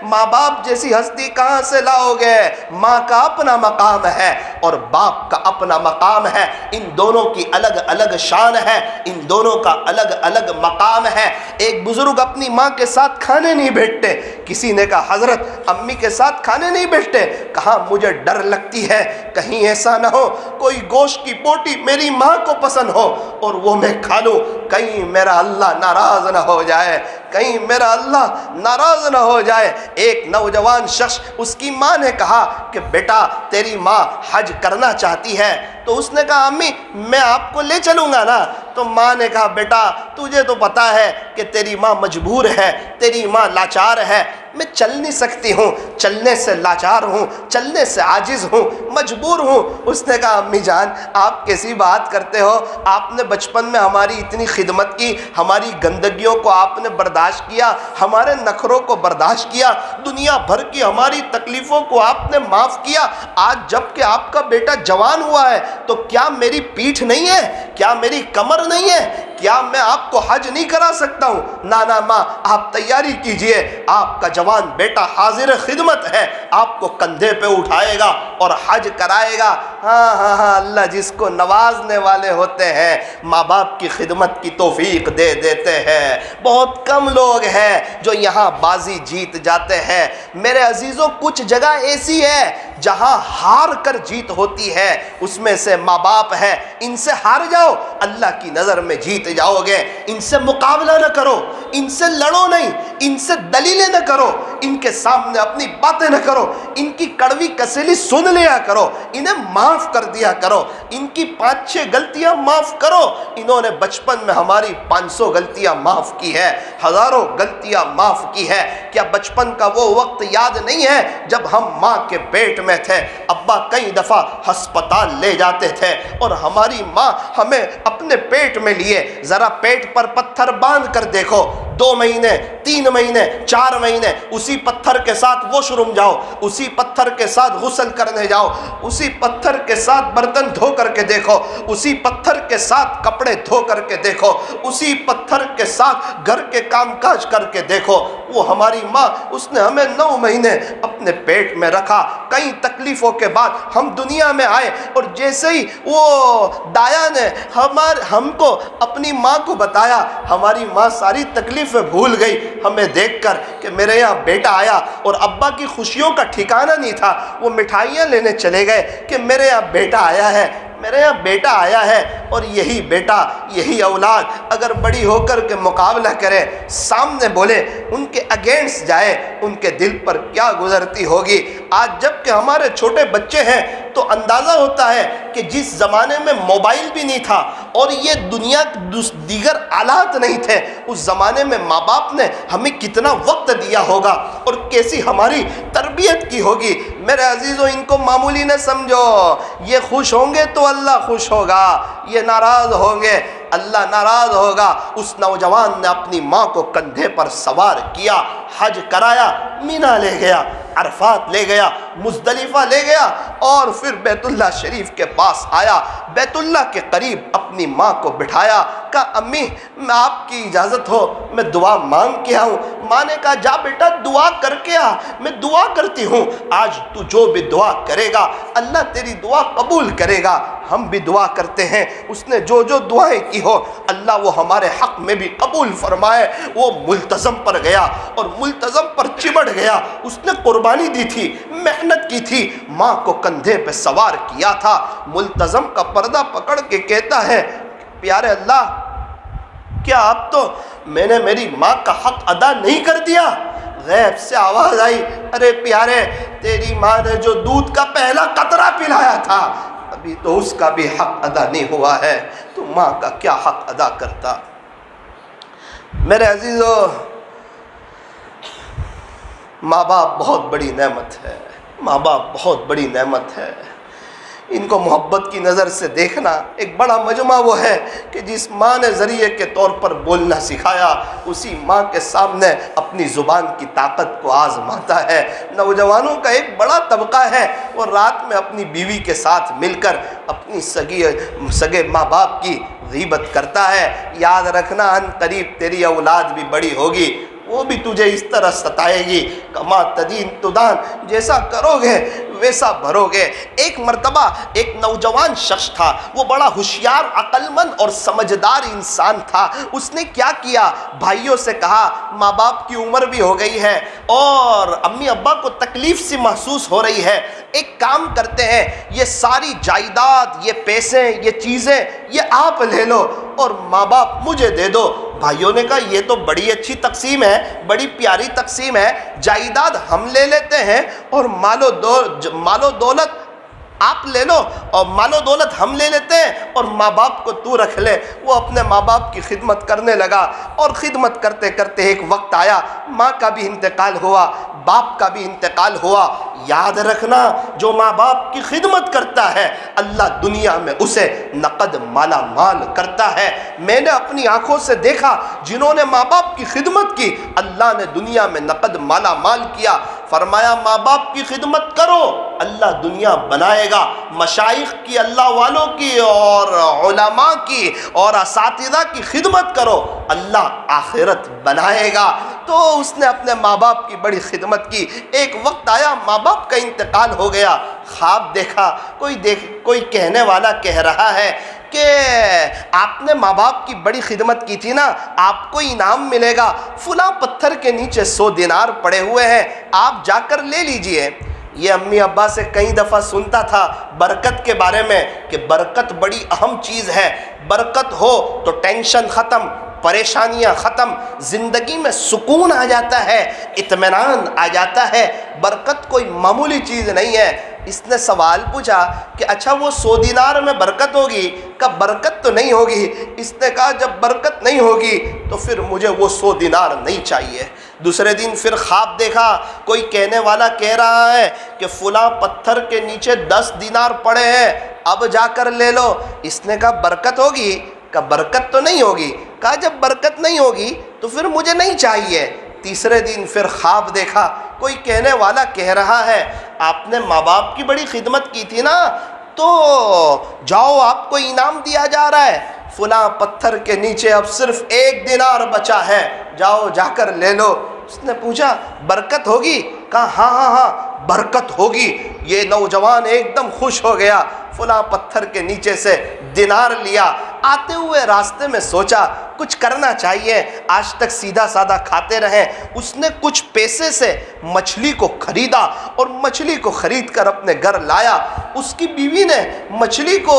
A: ماں باپ جیسی ہستی کہاں سے لاؤ گے. ماں کا اپنا مقام ہے اور باپ کا اپنا مقام ہے, ان دونوں کی الگ الگ شان ہے, ان دونوں کا الگ الگ مقام ہے. ایک بزرگ اپنی ماں کے ساتھ کھانے نہیں بیٹھتے. کسی نے کہا حضرت امی کے ساتھ کھانے نہیں بیٹھتے. کہا مجھے ڈر لگتی ہے کہیں ایسا نہ ہو کوئی گوشت کی بوٹی میری ماں کو پسند ہو اور وہ میں کھا لوں, کہیں میرا اللہ ناراض نہ ہو جائے, کہیں میرا اللہ ناراض نہ ہو جائے. ایک نوجوان شخص اس کی ماں نے کہا کہ بیٹا تیری ماں حج کرنا چاہتی ہے. تو اس نے کہا امی میں آپ کو لے چلوں گا نا. تو ماں نے کہا بیٹا تجھے تو پتا ہے کہ تیری ماں مجبور ہے, تیری ماں لاچار ہے, میں چل نہیں سکتی ہوں, چلنے سے لاچار ہوں, چلنے سے عاجز ہوں, مجبور ہوں. اس نے کہا امی جان آپ کیسی بات کرتے ہو, آپ نے بچپن میں ہماری اتنی خدمت کی, ہماری گندگیوں کو آپ نے برداشت کیا, ہمارے نخروں کو برداشت کیا, دنیا بھر کی ہماری تکلیفوں کو آپ نے معاف کیا. آج جب کہ آپ کا بیٹا جوان ہوا ہے تو کیا میری پیٹھ نہیں ہے, کیا میری کمر نہیں ہے, کیا میں آپ کو حج نہیں کرا سکتا ہوں. نانا ماں آپ تیاری کیجئے, آپ کا جوان بیٹا حاضر خدمت ہے, آپ کو کندھے پہ اٹھائے گا اور حج کرائے گا. ہاں ہاں ہاں، اللہ جس کو نوازنے والے ہوتے ہیں ماں باپ کی خدمت کی توفیق دے دیتے ہیں۔ بہت کم لوگ ہیں جو یہاں بازی جیت جاتے ہیں۔ میرے عزیزوں، کچھ جگہ ایسی ہے جہاں ہار کر جیت ہوتی ہے، اس میں سے ماں باپ ہے۔ ان سے ہار جاؤ، اللہ کی نظر میں جیت جاؤ گے۔ ان سے مقابلہ نہ کرو، ان سے لڑو نہیں، ان سے دلیلیں نہ کرو، ان کے سامنے اپنی باتیں نہ کرو، ان کی کڑوی کسیلی سن لیا کرو، انہیں معاف کر دیا کرو، ان کی 5-6 غلطیاں معاف کرو۔ انہوں نے بچپن میں ہماری 500 غلطیاں معاف کی ہے، ہزاروں غلطیاں معاف کی ہے۔ کیا بچپن کا وہ وقت یاد نہیں ہے جب ہم ماں کے پیٹ میں تھے؟ ابا کئی دفعہ ہسپتال لے جاتے تھے اور ہماری ماں ہمیں اپنے پیٹ میں لیے، ذرا پیٹ پر پتھر باندھ کر دیکھو، 2 مہینے 3 مہینے 4 مہینے اسی پتھر کے ساتھ واش روم جاؤ، اسی پتھر کے ساتھ غسل کرنے جاؤ، اسی پتھر کے ساتھ برتن دھو کر کے دیکھو، اسی پتھر کے ساتھ کپڑے دھو کر کے دیکھو، اسی پتھر کے ساتھ گھر کے کام کاج کر کے دیکھو۔ وہ ہماری ماں، اس نے ہمیں 9 مہینے اپنے پیٹ میں رکھا، کئی تکلیفوں کے بعد ہم دنیا میں آئے، اور جیسے ہی وہ دایا نے ہم کو اپنی ماں کو بتایا، ہماری ماں ساری تکلیفیں بھول گئی ہمیں دیکھ کر کہ میرے یہاں بیٹا آیا، اور ابا کی خوشیوں کا ٹھکانہ نہیں تھا۔ وہ مٹھائیاں لینے چلے گئے کہ میرے یہاں بیٹا آیا ہے، میرے یہاں بیٹا آیا ہے۔ اور یہی بیٹا، یہی اولاد اگر بڑی ہو کر کے مقابلہ کرے، سامنے بولے، ان کے اگینسٹ جائے، ان کے دل پر کیا گزرتی ہوگی۔ آج جب کہ ہمارے چھوٹے بچے ہیں تو اندازہ ہوتا ہے کہ جس زمانے میں موبائل بھی نہیں تھا اور یہ دنیا دیگر آلات نہیں تھے، اس زمانے میں ماں باپ نے ہمیں کتنا وقت دیا ہوگا اور کیسی ہماری تربیت کی ہوگی۔ میرے عزیزوں، ان کو معمولی نہ سمجھو۔ یہ خوش ہوں گے تو اللہ خوش ہوگا، یہ ناراض ہوں گے اللہ ناراض ہوگا۔ اس نوجوان نے اپنی ماں کو کندھے پر سوار کیا، حج کرایا، مینا لے گیا، عرفات لے گیا، مزدلفہ لے گیا، اور پھر بیت اللہ شریف کے پاس آیا، بیت اللہ کے قریب اپنی ماں کو بٹھایا، کہا امی میں آپ کی اجازت ہو میں دعا مانگ کے آؤں۔ ماں نے کہا جا بیٹا دعا کر کے آ، میں دعا کرتی ہوں، آج تو جو بھی دعا کرے گا اللہ تیری دعا قبول کرے گا۔ ہم بھی دعا کرتے ہیں، اس نے جو جو دعائیں کی ہو اللہ وہ ہمارے حق میں بھی قبول فرمائے۔ وہ ملتزم پر گیا اور ملتزم پر چمٹ گیا، اس نے قربانی دی تھی، محنت کی تھی، ماں کو کندھے پہ سوار کیا تھا۔ ملتزم کا پردہ پکڑ کے کہتا ہے پیارے اللہ، کیا اب تو میں نے میری ماں کا حق ادا نہیں کر دیا؟ غیب سے آواز آئی، ارے پیارے، تیری ماں نے جو دودھ کا پہلا قطرہ پلایا تھا ابھی تو اس کا بھی حق ادا نہیں ہوا ہے، تو ماں کا کیا حق ادا کرتا؟ میرے عزیزو، ماں باپ بہت بڑی نعمت ہے، ماں باپ بہت بڑی نعمت ہے۔ ان کو محبت کی نظر سے دیکھنا۔ ایک بڑا مجمع وہ ہے کہ جس ماں نے ذریعے کے طور پر بولنا سکھایا، اسی ماں کے سامنے اپنی زبان کی طاقت کو آزماتا ہے۔ نوجوانوں کا ایک بڑا طبقہ ہے، وہ رات میں اپنی بیوی کے ساتھ مل کر اپنی سگے ماں باپ کی غیبت کرتا ہے۔ یاد رکھنا ان قریب تیری اولاد بھی بڑی ہوگی، وہ بھی تجھے اس طرح ستائے گی، کما تدین تدان، جیسا کرو گے ویسا بھرو گے۔ ایک مرتبہ ایک نوجوان شخص تھا، وہ بڑا ہوشیار، عقل مند اور سمجھدار انسان تھا۔ اس نے کیا کیا، بھائیوں سے کہا ماں باپ کی عمر بھی ہو گئی ہے اور امی ابا کو تکلیف سی محسوس ہو رہی ہے، ایک کام کرتے ہیں، یہ ساری جائیداد، یہ پیسے، یہ چیزیں یہ آپ لے لو اور ماں باپ مجھے دے دو۔ بھائیوں نے کہا یہ تو بڑی اچھی تقسیم ہے، بڑی پیاری تقسیم ہے، جائیداد ہم لے لیتے ہیں اور مال و دولت آپ لے لو، اور مال و دولت ہم لے لیتے ہیں اور ماں باپ کو تو رکھ لے۔ وہ اپنے ماں باپ کی خدمت کرنے لگا اور خدمت کرتے کرتے ایک وقت آیا، ماں کا بھی انتقال ہوا، باپ کا بھی انتقال ہوا۔ یاد رکھنا، جو ماں باپ کی خدمت کرتا ہے اللہ دنیا میں اسے نقد مالا مال کرتا ہے۔ میں نے اپنی آنکھوں سے دیکھا جنہوں نے ماں باپ کی خدمت کی، اللہ نے دنیا میں نقد مالا مال کیا۔ فرمایا ماں باپ کی خدمت کرو اللہ دنیا بنائے گا، مشائخ کی، اللہ والوں کی اور علماء کی اور اساتذہ کی خدمت کرو، اللہ آخرت بنائے گا۔ تو اس نے اپنے ماں باپ کی بڑی خدمت کی۔ ایک وقت آیا ماں باپ کا انتقال ہو گیا، خواب دیکھا، کوئی کہنے والا کہہ رہا ہے کہ آپ نے ماں باپ کی بڑی خدمت کی تھی نا، آپ کو انعام ملے گا، فلاں پتھر کے نیچے 100 دینار پڑے ہوئے ہیں، آپ جا کر لے لیجئے۔ یہ امی ابا سے کئی دفعہ سنتا تھا برکت کے بارے میں کہ برکت بڑی اہم چیز ہے، برکت ہو تو ٹینشن ختم، پریشانیاں ختم، زندگی میں سکون آ جاتا ہے، اطمینان آ جاتا ہے۔ برکت کوئی معمولی چیز نہیں ہے۔ اس نے سوال پوچھا کہ اچھا وہ 100 دینار میں برکت ہوگی؟ کہ برکت تو نہیں ہوگی۔ اس نے کہا جب برکت نہیں ہوگی تو پھر مجھے وہ 100 دینار نہیں چاہیے۔ دوسرے دن پھر خواب دیکھا، کوئی کہنے والا کہہ رہا ہے کہ فلاں پتھر کے نیچے 10 دینار پڑے ہیں، اب جا کر لے لو۔ اس نے کہا برکت ہوگی؟ کہ برکت تو نہیں ہوگی۔ کہا جب برکت نہیں ہوگی تو پھر مجھے نہیں چاہیے۔ تیسرے دن پھر خواب دیکھا، کوئی کہنے والا کہہ رہا ہے آپ نے ماں باپ کی بڑی خدمت کی تھی نا، تو جاؤ آپ کو انعام دیا جا رہا ہے، فلاں پتھر کے نیچے اب صرف 1 دینار بچا ہے، جاؤ جا کر لے لو۔ اس نے پوچھا برکت ہوگی؟ کہا ہاں برکت ہوگی۔ یہ نوجوان ایک دم خوش ہو گیا، فلاں پتھر کے نیچے سے دینار لیا۔ آتے ہوئے راستے میں سوچا کچھ کرنا چاہیے، آج تک سیدھا سادہ کھاتے رہے۔ اس نے کچھ پیسے سے مچھلی کو خریدا اور مچھلی کو خرید کر اپنے گھر لایا۔ اس کی بیوی نے مچھلی کو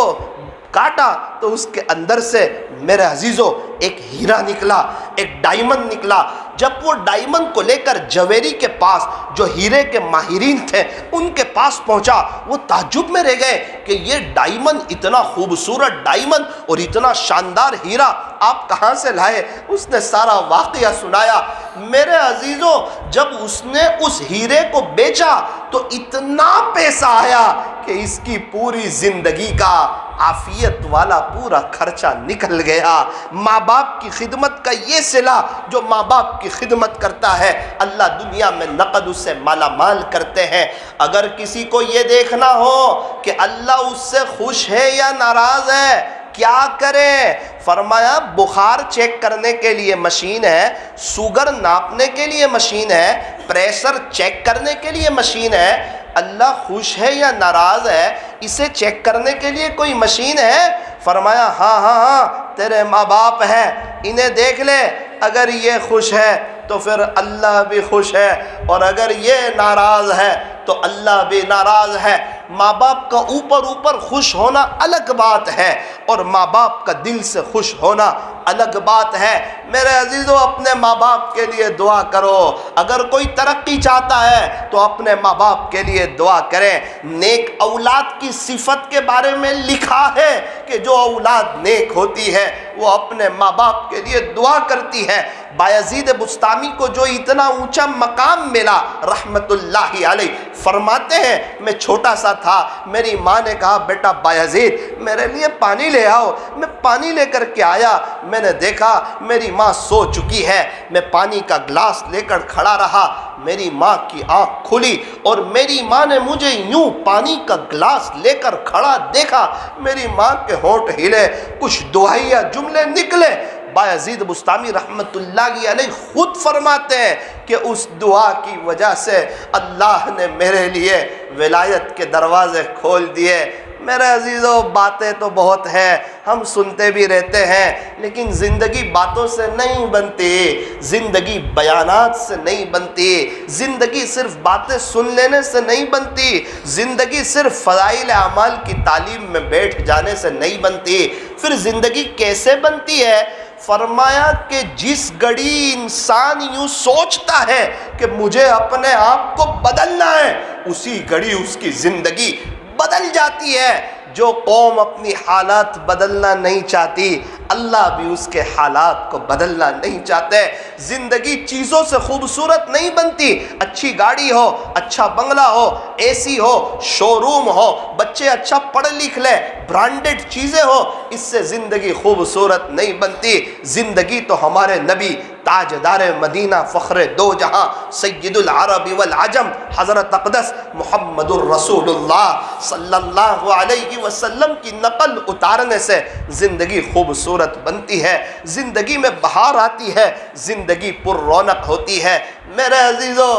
A: کاٹا تو اس کے اندر سے میرے عزیزو ایک ہیرا نکلا، ایک ڈائمنڈ نکلا۔ جب وہ ڈائمنڈ کو لے کر جویری کے پاس، جو ہیرے کے ماہرین تھے، ان کے پاس پہنچا، وہ تعجب میں رہ گئے کہ یہ ڈائمنڈ، اتنا خوبصورت ڈائمنڈ اور اتنا شاندار ہیرا آپ کہاں سے لائے؟ اس نے سارا واقعہ سنایا۔ میرے عزیزو جب اس نے اس ہیرے کو بیچا تو اتنا پیسہ آیا کہ اس کی پوری زندگی کا عافیت والا پورا خرچہ نکل گیا۔ ماں باپ کی خدمت کا یہ صلہ جو ماں باپ کی خدمت کرتا ہے، اللہ دنیا میں نقد اس سے مالا مال کرتے ہیں۔ اگر کسی کو یہ دیکھنا ہو کہ اللہ اس سے خوش ہے یا ناراض ہے، کیا کریں؟ فرمایا بخار چیک کرنے کے لیے مشین ہے، شوگر ناپنے کے لیے مشین ہے، پریشر چیک کرنے کے لیے مشین ہے۔ اللہ خوش ہے یا ناراض ہے اسے چیک کرنے کے لیے کوئی مشین ہے؟ فرمایا ہاں تیرے ماں باپ ہیں، انہیں دیکھ لے، اگر یہ خوش ہے تو پھر اللہ بھی خوش ہے، اور اگر یہ ناراض ہے تو اللہ بھی ناراض ہے۔ ماں باپ کا اوپر خوش ہونا الگ بات ہے، اور ماں باپ کا دل سے خوش ہونا الگ بات ہے۔ میرے عزیزو اپنے ماں باپ کے لیے دعا کرو۔ اگر کوئی ترقی چاہتا ہے تو اپنے ماں باپ کے لیے دعا کریں۔ نیک اولاد کی صفت کے بارے میں لکھا ہے کہ جو اولاد نیک ہوتی ہے وہ اپنے ماں باپ کے لیے دعا کرتی ہے۔ بایزید بستامی کو جو اتنا اونچا مقام ملا رحمت اللہ علیہ، فرماتے ہیں میں چھوٹا سا تھا، میری ماں نے کہا بیٹا بایزید میرے لیے پانی لے آؤ۔ میں پانی لے کر کے آیا، میں نے دیکھا میری ماں سو چکی ہے۔ میں پانی کا گلاس لے کر کھڑا رہا، میری ماں کی آنکھ کھلی اور میری ماں نے مجھے یوں پانی کا گلاس لے کر کھڑا دیکھا۔ میری ماں کے ہونٹ ہلے، کچھ دعائیہ جملے نکلے۔ بایزید بستامی رحمت اللہ علیہ خود فرماتے ہیں کہ اس دعا کی وجہ سے اللہ نے میرے لیے ولایت کے دروازے کھول دیے۔ میرے عزیزو باتیں تو بہت ہیں، ہم سنتے بھی رہتے ہیں، لیکن زندگی باتوں سے نہیں بنتی، زندگی بیانات سے نہیں بنتی، زندگی صرف باتیں سن لینے سے نہیں بنتی، زندگی صرف فضائل اعمال کی تعلیم میں بیٹھ جانے سے نہیں بنتی۔ پھر زندگی کیسے بنتی ہے؟ فرمایا کہ جس گھڑی انسان یوں سوچتا ہے کہ مجھے اپنے آپ کو بدلنا ہے، اسی گھڑی اس کی زندگی بدل جاتی ہے۔ جو قوم اپنی حالات بدلنا نہیں چاہتی، اللہ بھی اس کے حالات کو بدلنا نہیں چاہتے۔ زندگی چیزوں سے خوبصورت نہیں بنتی، اچھی گاڑی ہو، اچھا بنگلہ ہو، اے سی ہو، شو روم ہو، بچے اچھا پڑھ لکھ لیں، برانڈڈ چیزیں ہو، اس سے زندگی خوبصورت نہیں بنتی۔ زندگی تو ہمارے نبی تاجدار مدینہ فخر دو جہاں سید العرب والعجم حضرت اقدس محمد الرسول اللہ صلی اللہ علیہ وسلم کی نقل اتارنے سے زندگی خوبصورت بنتی ہے، زندگی میں بہار آتی ہے، زندگی پر رونق ہوتی ہے۔ میرے عزیزو،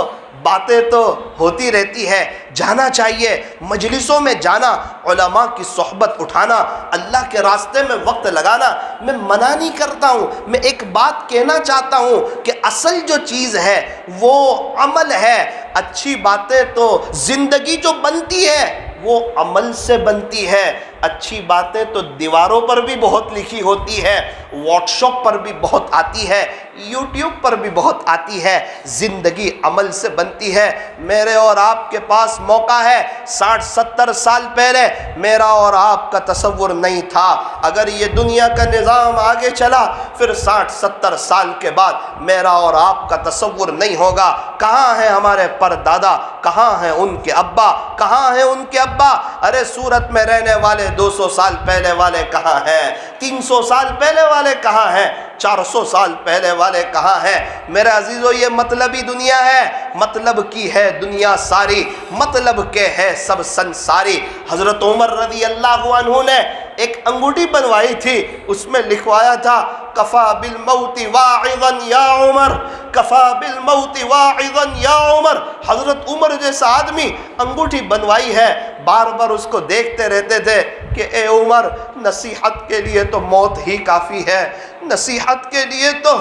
A: باتیں تو ہوتی رہتی ہے، جانا چاہیے، مجلسوں میں جانا، علماء کی صحبت اٹھانا، اللہ کے راستے میں وقت لگانا۔ میں منع نہیں کرتا ہوں، میں ایک بات کہنا چاہتا ہوں کہ اصل جو چیز ہے وہ عمل ہے۔ اچھی باتیں تو زندگی جو بنتی ہے وہ عمل سے بنتی ہے۔ اچھی باتیں تو دیواروں پر بھی بہت لکھی ہوتی ہے، واٹس ایپ پر بھی بہت آتی ہے، یوٹیوب پر بھی بہت آتی ہے۔ زندگی عمل سے بنتی ہے۔ میرے اور آپ کے پاس موقع ہے۔ 60-70 سال پہلے میرا اور آپ کا تصور نہیں تھا۔ اگر یہ دنیا کا نظام آگے چلا پھر 60-70 سال کے بعد میرا اور آپ کا تصور نہیں ہوگا۔ کہاں ہیں ہمارے پردادا؟ کہاں ہیں ان کے ابا؟ کہاں ہیں ان کے ابا؟ ارے سورت میں رہنے والے 200 سال پہلے والے کہاں ہیں؟ 300 سال پہلے والے کہاں ہیں؟ 400 سال پہلے والے کہاں ہیں؟ میرے عزیزو، یہ مطلبی دنیا ہے، مطلب کی ہے دنیا ساری، مطلب کے ہے سب سنساری۔ حضرت عمر رضی اللہ عنہ نے ایک انگوٹھی بنوائی تھی، اس میں لکھوایا تھا کفا بالموت واعظا یا عمر، کفا بالموت واعظا یا عمر۔ حضرت عمر جیسا آدمی انگوٹھی بنوائی ہے، بار بار اس کو دیکھتے رہتے تھے کہ اے عمر، نصیحت کے لیے تو موت ہی کافی ہے، نصیحت کے لیے تو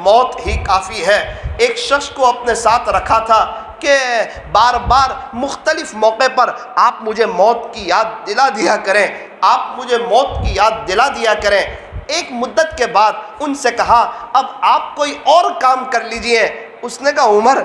A: موت ہی کافی ہے۔ ایک شخص کو اپنے ساتھ رکھا تھا کہ بار بار مختلف موقع پر آپ مجھے موت کی یاد دلا دیا کریں، آپ مجھے موت کی یاد دلا دیا کریں۔ ایک مدت کے بعد ان سے کہا اب آپ کوئی اور کام کر لیجئے۔ اس نے کہا عمر،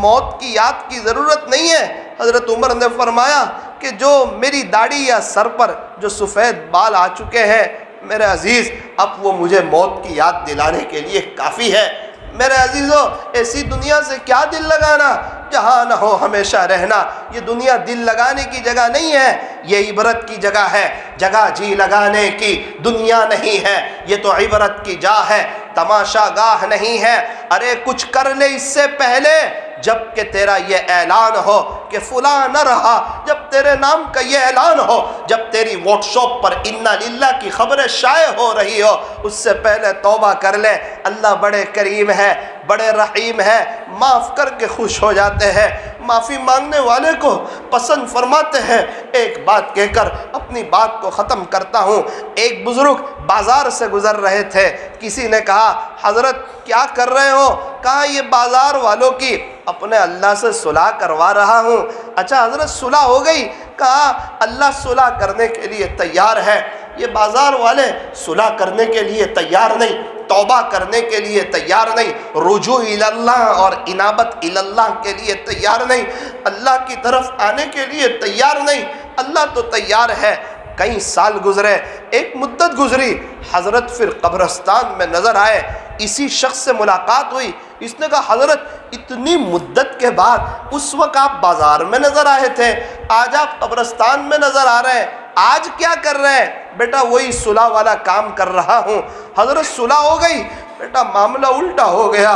A: موت کی یاد کی ضرورت نہیں ہے۔ حضرت عمر نے فرمایا کہ جو میری داڑھی یا سر پر جو سفید بال آ چکے ہیں میرے عزیز، اب وہ مجھے موت کی یاد دلانے کے لیے کافی ہے۔ میرے عزیزو، ایسی دنیا سے کیا دل لگانا جہاں نہ ہو ہمیشہ رہنا۔ یہ دنیا دل لگانے کی جگہ نہیں ہے، یہ عبرت کی جگہ ہے۔ جگہ جی لگانے کی دنیا نہیں ہے، یہ تو عبرت کی جا ہے، تماشا گاہ نہیں ہے۔ ارے کچھ کر لے اس سے پہلے جب کہ تیرا یہ اعلان ہو کہ فلاں نہ رہا، جب تیرے نام کا یہ اعلان ہو، جب تیری واٹس ایپ پر انا للہ کی خبریں شائع ہو رہی ہو، اس سے پہلے توبہ کر لے۔ اللہ بڑے کریم ہے، بڑے رحیم ہے، معاف کر کے خوش ہو جاتے ہیں، معافی مانگنے والے کو پسند فرماتے ہیں۔ ایک بات کہہ کر اپنی بات کو ختم کرتا ہوں۔ ایک بزرگ بازار سے گزر رہے تھے، کسی نے کہا حضرت کیا کر رہے ہو؟ کہا یہ بازار والوں کی اپنے اللہ سے صلح کروا رہا ہوں۔ اچھا حضرت صلح ہو گئی؟ کہا اللہ صلح کرنے کے لیے تیار ہے۔ یہ بازار والے صلح کرنے کے لیے تیار نہیں، توبہ کرنے کے لیے تیار نہیں، رجوع الی اللہ اور انابت الی اللہ کے لیے تیار نہیں، اللہ کی طرف آنے کے لیے تیار نہیں۔ اللہ تو تیار ہے۔ کئی سال گزرے، ایک مدت گزری، حضرت پھر قبرستان میں نظر آئے۔ اسی شخص سے ملاقات ہوئی، اس نے کہا حضرت اتنی مدت کے بعد اس وقت آپ بازار میں نظر آئے تھے، آج آپ قبرستان میں نظر آ رہے ہیں، آج کیا کر رہے ہیں؟ بیٹا وہی صلح والا کام کر رہا ہوں۔ حضرت صلح ہو گئی؟ بیٹا معاملہ الٹا ہو گیا،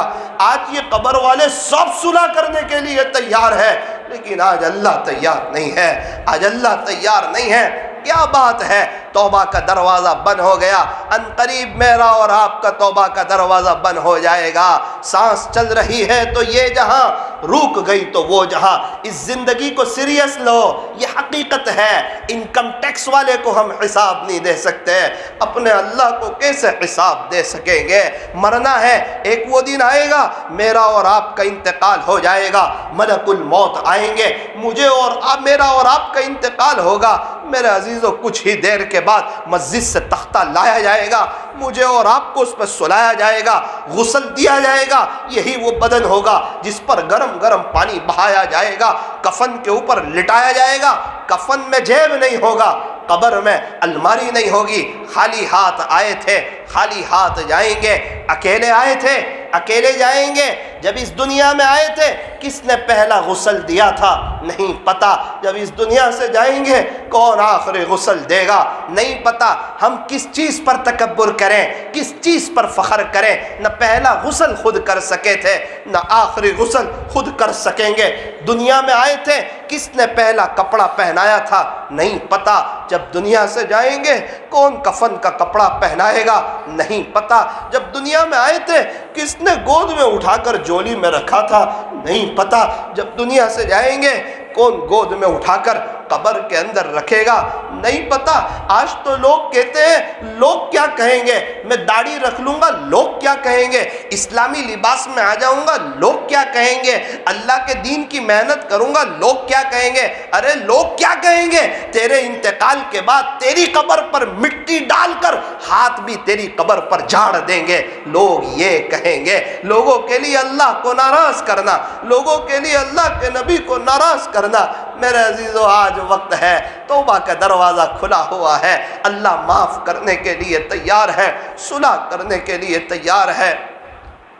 A: آج یہ قبر والے سب صلح کرنے کے لیے تیار ہے، لیکن آج اللہ تیار نہیں ہے، آج اللہ تیار نہیں ہے۔ کیا بات ہے، توبہ کا دروازہ بند ہو گیا۔ ان قریب میرا اور آپ کا توبہ کا دروازہ بند ہو جائے گا۔ سانس چل رہی ہے تو یہ جہاں، روک گئی تو وہ جہاں۔ اس زندگی کو سیریس لو، یہ حقیقت ہے۔ انکم ٹیکس والے کو ہم حساب نہیں دے سکتے، اپنے اللہ کو کیسے حساب دے سکیں گے؟ مرنا ہے، ایک وہ دن آئے گا میرا اور آپ کا انتقال ہو جائے گا، ملک الموت آئیں گے، مجھے اور میرا اور آپ کا انتقال ہوگا۔ میرے عزیزو کچھ ہی دیر کے بعد مسجد سے تختہ لایا جائے گا، مجھے اور آپ کو اس پہ سلایا جائے گا، غسل دیا جائے گا۔ یہی وہ بدن ہوگا جس پر گرم گرم پانی بہایا جائے گا، کفن کے اوپر لٹایا جائے گا۔ کفن میں جیب نہیں ہوگا، قبر میں الماری نہیں ہوگی۔ خالی ہاتھ آئے تھے، خالی ہاتھ جائیں گے۔ اکیلے آئے تھے، اکیلے جائیں گے۔ جب اس دنیا میں آئے تھے کس نے پہلا غسل دیا تھا نہیں پتہ، جب اس دنیا سے جائیں گے کون آخری غسل دے گا نہیں پتہ، ہم کس چیز پر تکبر کریں، کس چیز پر فخر کریں، نہ پہلا غسل خود کر سکے تھے نہ آخری غسل خود کر سکیں گے۔ دنیا میں آئے تھے، کس نے پہلا کپڑا پہنایا تھا نہیں پتہ، جب دنیا سے جائیں گے کون کفن کا کپڑا پہنائے گا نہیں پتہ، جب دنیا میں آئے تھے کس نے گود میں اٹھا کر جولی میں رکھا تھا نہیں پتہ، جب دنیا سے جائیں گے کون گود میں اٹھا کر قبر کے اندر رکھے گا نہیں پتہ۔ آج تو لوگ کہتے ہیں لوگ کیا کہیں گے، میں داڑھی رکھ لوں گا لوگ کیا کہیں گے، اسلامی لباس میں آ جاؤں گا لوگ کیا کہیں گے، اللہ کے دین کی محنت کروں گا لوگ کیا کہیں گے۔ ارے لوگ کیا کہیں گے، تیرے انتقال کے بعد تیری قبر پر مٹی ڈال کر ہاتھ بھی تیری قبر پر جھاڑ دیں گے، لوگ یہ کہیں گے۔ لوگوں کے لیے اللہ کو ناراض کرنا، لوگوں کے لیے اللہ کے نبی کو ناراض کرنا، میرے عزیزو آج وقت ہے، توبہ کا دروازہ کھلا ہوا ہے، اللہ معاف کرنے کے لیے تیار ہے، صلح کرنے کے لیے تیار ہے۔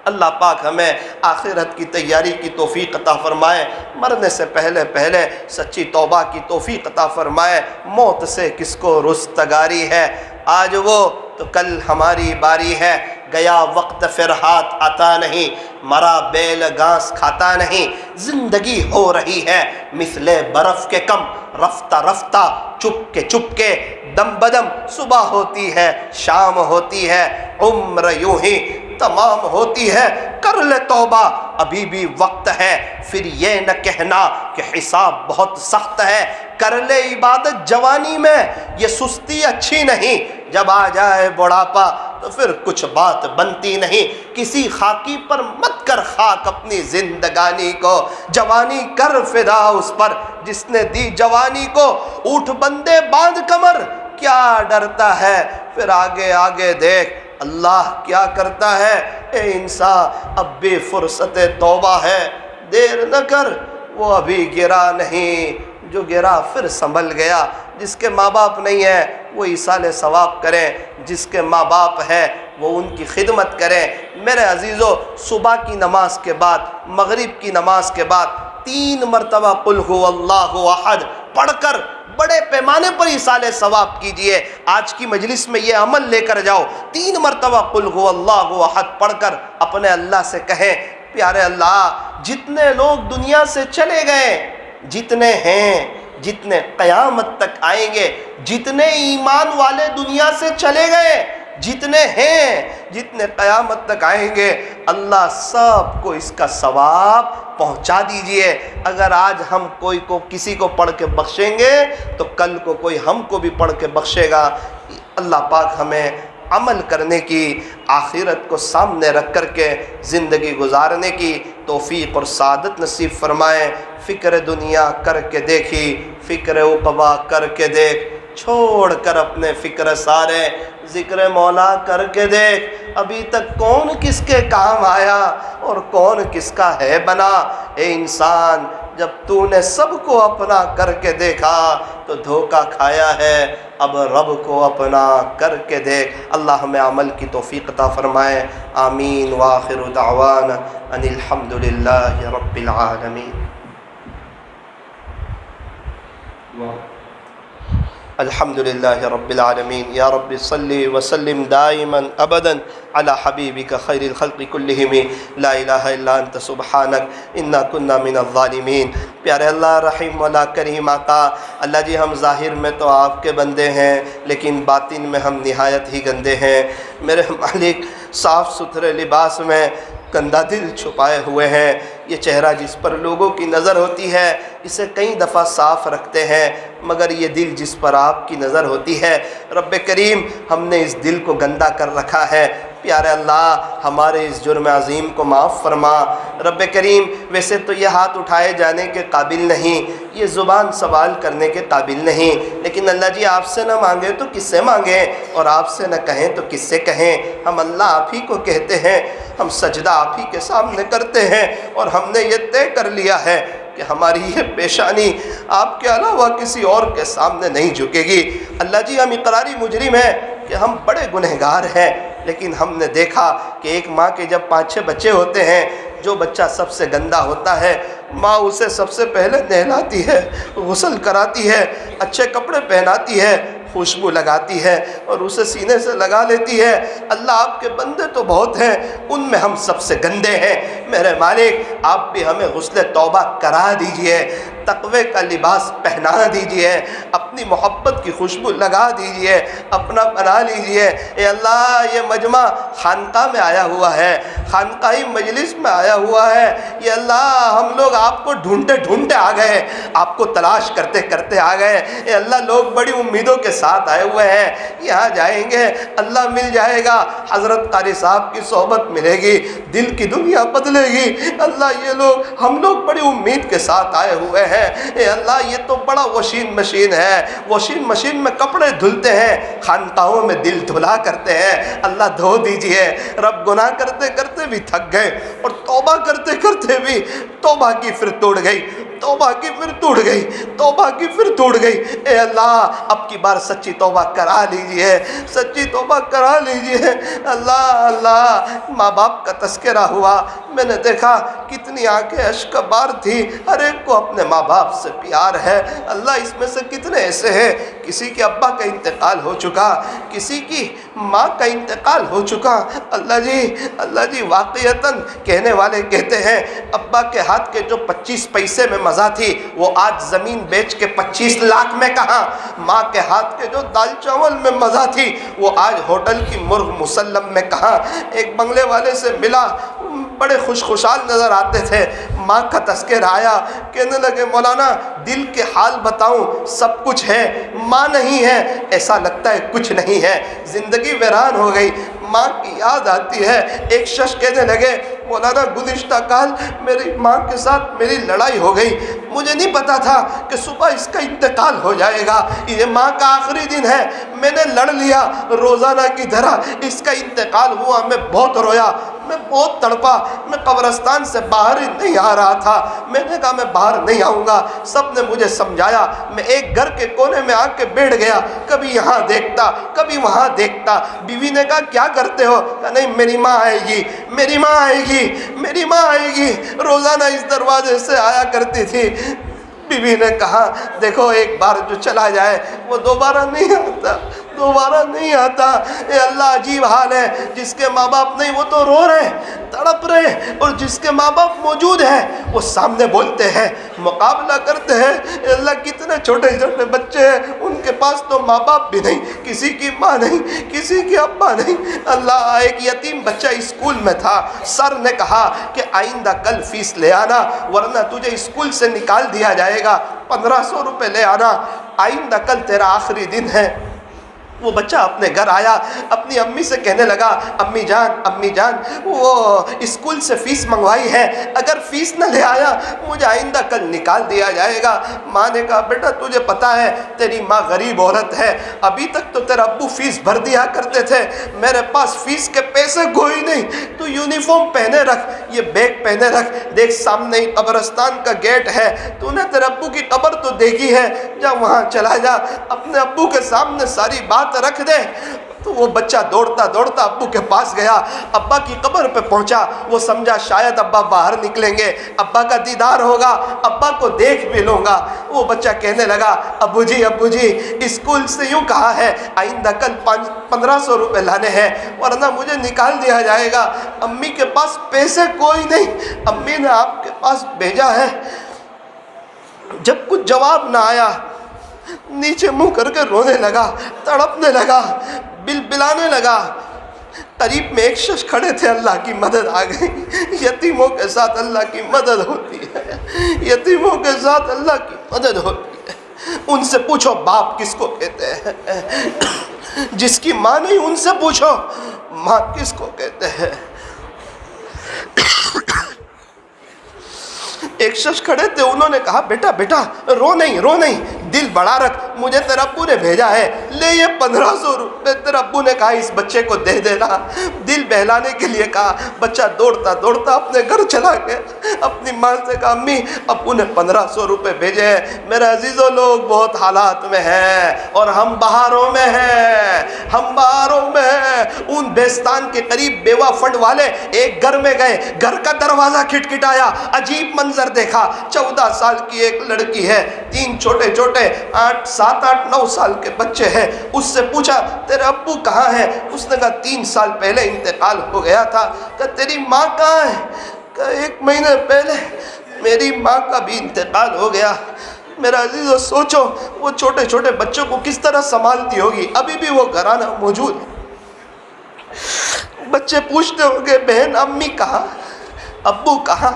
A: اللہ پاک ہمیں آخرت کی تیاری کی توفیق عطا فرمائے، مرنے سے پہلے پہلے سچی توبہ کی توفیق عطا فرمائے۔ موت سے کس کو رستگاری ہے، آج وہ تو کل ہماری باری ہے، گیا وقت پھر ہاتھ آتا نہیں، مرا بیل گھاس کھاتا نہیں، زندگی ہو رہی ہے مثل برف کے کم، رفتہ رفتہ چپ کے دم بدم، صبح ہوتی ہے شام ہوتی ہے، عمر یوں ہی تمام ہوتی ہے، کر لے توبہ ابھی بھی وقت ہے، پھر یہ نہ کہنا کہ حساب بہت سخت ہے، کر لے عبادت جوانی میں، یہ سستی اچھی نہیں، جب آ جائے بڑھاپا تو پھر کچھ بات بنتی نہیں، کسی خاکی پر مت کر خاک اپنی زندگانی کو، جوانی کر فدا اس پر جس نے دی جوانی کو، اٹھ بندے باندھ کمر کیا ڈرتا ہے، پھر آگے آگے دیکھ اللہ کیا کرتا ہے، اے انسان اب بھی فرصت توبہ ہے، دیر نہ کر، وہ ابھی گرا نہیں، جو گرا پھر سنبھل گیا، جس کے ماں باپ نہیں ہے وہ ایصال ثواب کریں، جس کے ماں باپ ہے وہ ان کی خدمت کریں۔ میرے عزیزو صبح کی نماز کے بعد، مغرب کی نماز کے بعد 3 مرتبہ قل هو اللہ احد پڑھ کر بڑے پیمانے پر ایصال ثواب کیجئے۔ آج کی مجلس میں یہ عمل لے کر جاؤ، 3 مرتبہ قل هو اللہ احد پڑھ کر اپنے اللہ سے کہیں پیارے اللہ جتنے لوگ دنیا سے چلے گئے، جتنے ہیں، جتنے قیامت تک آئیں گے، جتنے ایمان والے دنیا سے چلے گئے، جتنے ہیں، جتنے قیامت تک آئیں گے، اللہ سب کو اس کا ثواب پہنچا دیجئے۔ اگر آج ہم کسی کو پڑھ کے بخشیں گے تو کل کو کوئی ہم کو بھی پڑھ کے بخشے گا۔ اللہ پاک ہمیں عمل کرنے کی، آخرت کو سامنے رکھ کر کے زندگی گزارنے کی توفیق اور سعادت نصیب فرمائے۔ فکر دنیا کر کے دیکھی، فکر عقبہ کر کے دیکھ، چھوڑ کر اپنے فکر سارے، ذکر مولا کر کے دیکھ، ابھی تک کون کس کے کام آیا اور کون کس کا ہے بنا۔ اے انسان جب تو نے سب کو اپنا کر کے دیکھا تو دھوکہ کھایا ہے، اب رب کو اپنا کر کے دیکھ۔ اللہ ہمیں عمل کی توفیق عطا فرمائے، آمین۔ وآخر دعوانا ان الحمدللہ رب العالمین۔ الحمدللہ رب العالمین۔ یا رب صلی وسلم دائما ابدا علی حبیبک خیر الخلق کلہم، لا الہ الا انت سبحانک انا کنا من الظالمین۔ پیارے اللہ رحیم والا کریم آقا، اللہ جی ہم ظاہر میں تو آپ کے بندے ہیں لیکن باطن میں ہم نہایت ہی گندے ہیں۔ میرے مالک صاف ستھرے لباس میں گندا دل چھپائے ہوئے ہیں، یہ چہرہ جس پر لوگوں کی نظر ہوتی ہے اسے کئی دفعہ صاف رکھتے ہیں، مگر یہ دل جس پر آپ کی نظر ہوتی ہے رب کریم ہم نے اس دل کو گندا کر رکھا ہے۔ پیارے اللہ ہمارے اس جرم عظیم کو معاف فرما۔ رب کریم ویسے تو یہ ہاتھ اٹھائے جانے کے قابل نہیں، یہ زبان سوال کرنے کے قابل نہیں، لیکن اللہ جی آپ سے نہ مانگے تو کس سے مانگیں، اور آپ سے نہ کہیں تو کس سے کہیں۔ ہم اللہ آپ ہی کو کہتے ہیں، ہم سجدہ آپ ہی کے سامنے کرتے ہیں، اور ہم نے یہ طے کر لیا ہے کہ ہماری یہ پیشانی آپ کے علاوہ کسی اور کے سامنے نہیں جھکے گی۔ اللہ جی ہم اقراری مجرم ہیں کہ ہم بڑے گنہگار ہیں، لیکن ہم نے دیکھا کہ ایک ماں کے جب 5-6 بچے ہوتے ہیں جو بچہ سب سے گندا ہوتا ہے ماں اسے سب سے پہلے نہلاتی ہے، غسل کراتی ہے، اچھے کپڑے پہناتی ہے، خوشبو لگاتی ہے اور اسے سینے سے لگا لیتی ہے۔ اللہ آپ کے بندے تو بہت ہیں، ان میں ہم سب سے گندے ہیں۔ میرے مالک آپ بھی ہمیں غسل توبہ کرا دیجئے، تقوی کا لباس پہنا دیجئے، اپنی محبت کی خوشبو لگا دیجئے، اپنا بنا لیجئے۔ اے اللہ یہ مجمع خانقاہ میں آیا ہوا ہے، خانقاہی مجلس میں آیا ہوا ہے، یہ اللہ ہم لوگ آپ کو ڈھونڈتے ڈھونڈتے آ گئے، آپ کو تلاش کرتے کرتے آ گئے۔ اے اللہ لوگ بڑی امیدوں کے ساتھ آئے ہوئے ہیں، یہاں جائیں گے اللہ مل جائے گا، حضرت قاری صاحب کی صحبت ملے گی، دل کی دنیا بدلے گی۔ اللہ یہ لوگ ہم لوگ بڑی امید کے ساتھ آئے ہوئے ہیں۔ اے اللہ یہ تو بڑا واشنگ مشین ہے، واشنگ مشین میں کپڑے دھلتے ہیں، خانقاہوں میں دل دھلا کرتے ہیں۔ اللہ دھو دیجئے۔ رب گناہ کرتے کرتے بھی تھک گئے اور توبہ کرتے کرتے بھی توبہ کی پھر توڑ گئی، توبہ کی پھر ٹوٹ گئی، توبہ کی پھر ٹوٹ گئی۔ اے اللہ اب کی بار سچی توبہ کرا لیجئے، سچی توبہ کرا لیجئے۔ اللہ اللہ ماں باپ کا تذکرہ ہوا، میں نے دیکھا کتنی آنکھیں اشک بار تھی، ہر ایک کو اپنے ماں باپ سے پیار ہے۔ اللہ اس میں سے کتنے ایسے ہیں کسی کے ابا کا انتقال ہو چکا، کسی کی ماں کا انتقال ہو چکا۔ اللہ جی واقعتاً کہنے والے کہتے ہیں ابا کے ہاتھ کے جو 25 پیسے میں مزہ تھی وہ آج زمین بیچ کے 25 لاکھ میں کہاں، ماں کے ہاتھ کے جو دال چاول میں مزہ تھی وہ آج ہوٹل کی مرغ مسلم میں کہاں۔ ایک بنگلے والے سے ملا، بڑے خوشحال نظر آتے تھے، ماں کا تذکرہ آیا، کہنے لگے مولانا دل کے حال بتاؤں سب کچھ ہے، ماں نہیں ہے ایسا لگتا ہے کچھ نہیں ہے، زندگی ویران ہو گئی، ماں کی یاد آتی ہے۔ ایک شخص کہنے لگے مولانا گزشتہ کال میری ماں کے ساتھ میری لڑائی ہو گئی، مجھے نہیں پتا تھا کہ صبح اس کا انتقال ہو جائے گا، یہ ماں کا آخری دن ہے، میں نے لڑ لیا روزانہ کی طرح، اس کا انتقال ہوا، میں بہت رویا، میں بہت تڑپا، میں قبرستان سے باہر ہی نہیں آ رہا تھا، میں نے کہا میں باہر نہیں آؤں گا، سب نے مجھے سمجھایا، میں ایک گھر کے کونے میں آ کے بیٹھ گیا، کبھی یہاں دیکھتا کبھی وہاں دیکھتا۔ بیوی نے کہا کیا کرتے ہو؟ کہا نہیں میری ماں آئے گی، میری ماں آئے گی، میری ماں آئے گی، روزانہ اس دروازے سے آیا کرتی تھی۔ بیوی نے کہا دیکھو ایک بار جو چلا جائے وہ دوبارہ نہیں آتا، دوبارہ نہیں آتا۔ اے اللہ عجیب حال ہے، جس کے ماں باپ نہیں وہ تو رو رہے تڑپ رہے، اور جس کے ماں باپ موجود ہیں وہ سامنے بولتے ہیں، مقابلہ کرتے ہیں۔ اے اللہ کتنے چھوٹے چھوٹے بچے ہیں، ان کے پاس تو ماں باپ بھی نہیں، کسی کی ماں نہیں، کسی کے ابا نہیں۔ اللہ ایک یتیم بچہ اسکول میں تھا، سر نے کہا کہ آئندہ کل فیس لے آنا ورنہ تجھے اسکول سے نکال دیا جائے گا، 1500 روپے لے آنا، آئندہ کل تیرا آخری دن ہے۔ وہ بچہ اپنے گھر آیا، اپنی امی سے کہنے لگا امی جان وہ اسکول سے فیس منگوائی ہے، اگر فیس نہ لے آیا مجھے آئندہ کل نکال دیا جائے گا۔ ماں نے کہا بیٹا تجھے پتا ہے تیری ماں غریب عورت ہے، ابھی تک تو تیرا ابو فیس بھر دیا کرتے تھے، میرے پاس فیس کے پیسے کوئی نہیں، تو یونیفارم پہنے رکھ، یہ بیگ پہنے رکھ، دیکھ سامنے ہی قبرستان کا گیٹ ہے، تو نے تیرے ابو کی قبر تو دیکھی ہے، جا وہاں چلا جا، اپنے ابو کے سامنے ساری بات رکھ دے۔ تو وہ بچہ دوڑتا دوڑتا ابو کے پاس گیا، ابا کی قبر پہ پہنچا، وہ سمجھا شاید ابا باہر نکلیں گے، ابا کا دیدار ہوگا، ابا کو دیکھ بھی لوں گا۔ وہ بچہ کہنے لگا ابو جی اسکول سے یوں کہا ہے آئندہ کل 1500 روپے لانے ہیں ورنہ مجھے نکال دیا جائے گا، امی کے پاس پیسے کوئی نہیں، امی نے آپ کے پاس بھیجا ہے۔ جب کچھ جواب نہ آیا نیچے منہ کر کے رونے لگا، تڑپنے لگا، بلبلانے لگا۔ قریب میں ایک شخص کھڑے تھے، اللہ کی مدد آ گئی۔ یتیموں کے ساتھ اللہ کی مدد ہوتی ہے، یتیموں کے ساتھ اللہ کی مدد ہوتی ہے۔ ان سے پوچھو باپ کس کو کہتے ہیں، جس کی ماں نہیں ان سے پوچھو ماں کس کو کہتے ہیں۔ ایک شخص کھڑے تھے، انہوں نے کہا بیٹا رو نہیں، دل بڑا رکھ، مجھے تیرے ابو نے بھیجا ہے، لے یہ 1500 روپے۔ تیرے ابو نے کہا اس بچے کو دے دینا، دل بہلانے کے لیے کہا۔ بچہ دوڑتا دوڑتا اپنے گھر چلا گیا، اپنی ماں سے کہا امی ابو نے 1500 روپے بھیجے ہیں، میرے عزیزوں لوگ بہت حالات میں ہیں اور ہم بہاروں میں ہیں، ہم بہاروں میں ہیں۔ ان بیستان کے قریب بیوہ فنڈ والے ایک گھر میں گئے، گھر کا دروازہ کھٹکھٹایا، عجیب منظر دیکھا۔ 14 سال کی ایک لڑکی ہے، 3 چھوٹے چھوٹے 7 8 9 سال کے بچے ہیں۔ اس سے پوچھا تیرے ابو کہاں ہے؟ اس نے کہا 3 سال پہلے انتقال ہو گیا تھا۔ کہا تیری ماں کہاں ہے؟ کہا 1 مہینے پہلے میری ماں کا بھی انتقال ہو گیا۔ میرا عزیزو سوچو وہ چھوٹے چھوٹے بچوں کو کس طرح سنبھالتی ہوگی، ابھی بھی وہ گھرانہ موجود ہے۔ بچے پوچھتے ہوں گے بہن امی کہاں، ابو کہاں؟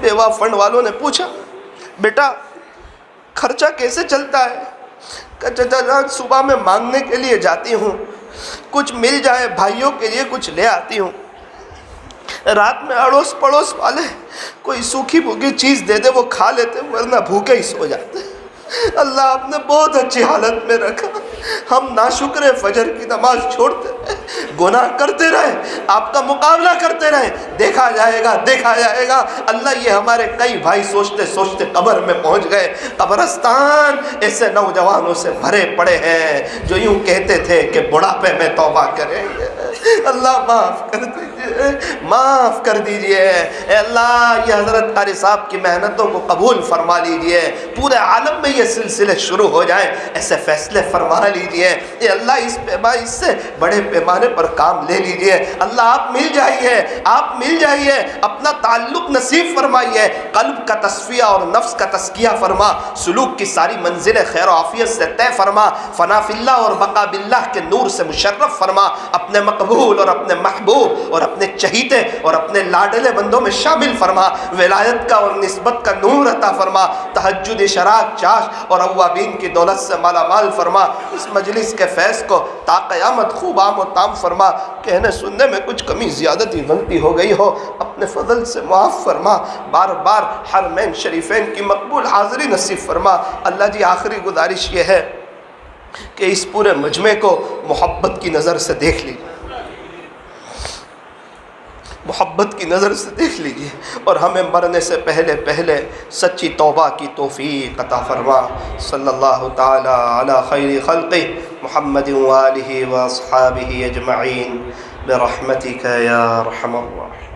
A: بیوہ فنڈ والوں نے پوچھا بیٹا خرچہ کیسے چلتا ہے؟ کہ چچا جان صبح میں مانگنے کے لیے جاتی ہوں، کچھ مل جائے بھائیوں کے لیے کچھ لے آتی ہوں، رات میں اڑوس پڑوس والے کوئی سوکھی بھوکی چیز دے دے وہ کھا لیتے، ورنہ بھوکے ہی سو جاتے۔ اللہ آپ نے بہت اچھی حالت میں رکھا، ہم ناشکر فجر کی نماز چھوڑتے رہے، گناہ کرتے رہے، آپ کا مقابلہ کرتے رہے، دیکھا جائے گا دیکھا جائے گا۔ اللہ یہ ہمارے کئی بھائی سوچتے سوچتے قبر میں پہنچ گئے۔ قبرستان ایسے نوجوانوں سے بھرے پڑے ہیں جو یوں کہتے تھے کہ بڑھاپے میں توبہ کریں گے۔ اللہ معاف کر دیجئے، معاف کر دیجئے اے اللہ، یہ حضرت قاری صاحب کی محنتوں کو قبول فرما لیجئے، پورے عالم میں یہ سلسلے شروع ہو جائیں، ایسے فیصلے فرما لیجئے اے اللہ، اس سے بڑے پیمانے پر کام لے لیجئے۔ اللہ آپ مل جائیے، آپ مل جائیے، اپنا تعلق نصیب فرمائیے، قلب کا تصفیہ اور نفس کا تزکیہ فرما، سلوک کی ساری منزلیں خیر و عافیت سے طے فرما، فنا فی اللہ اور بقا باللہ کے نور سے مشرف فرما، اپنے مقبول اور اپنے محبوب اور اپنے چہیتے اور اپنے لاڈلے بندوں میں شامل فرما، ولایت کا اور نسبت کا نور عطا فرما، تہجد شراق چاش اور اوابین کی دولت سے مالا مال فرما، اس مجلس کے فیض کو تا قیامت خوب عام و تام فرما، کہنے سننے میں کچھ کمی زیادتی غلطی ہو گئی ہو اپنے فضل سے معاف فرما، بار بار حرمین شریفین کی مقبول حاضری نصیب فرما۔ اللہ جی آخری گزارش یہ ہے کہ اس پورے مجمع کو محبت کی نظر سے دیکھ لیجیے، محبت کی نظر سے دیکھ لیجیے، اور ہمیں مرنے سے پہلے پہلے سچی توبہ کی توفیق عطا فرما۔ صلی اللہ تعالی علی خیر خلقہ محمد وآلہ واصحابہ اجمعین برحمتک یا ارحم الراحمین۔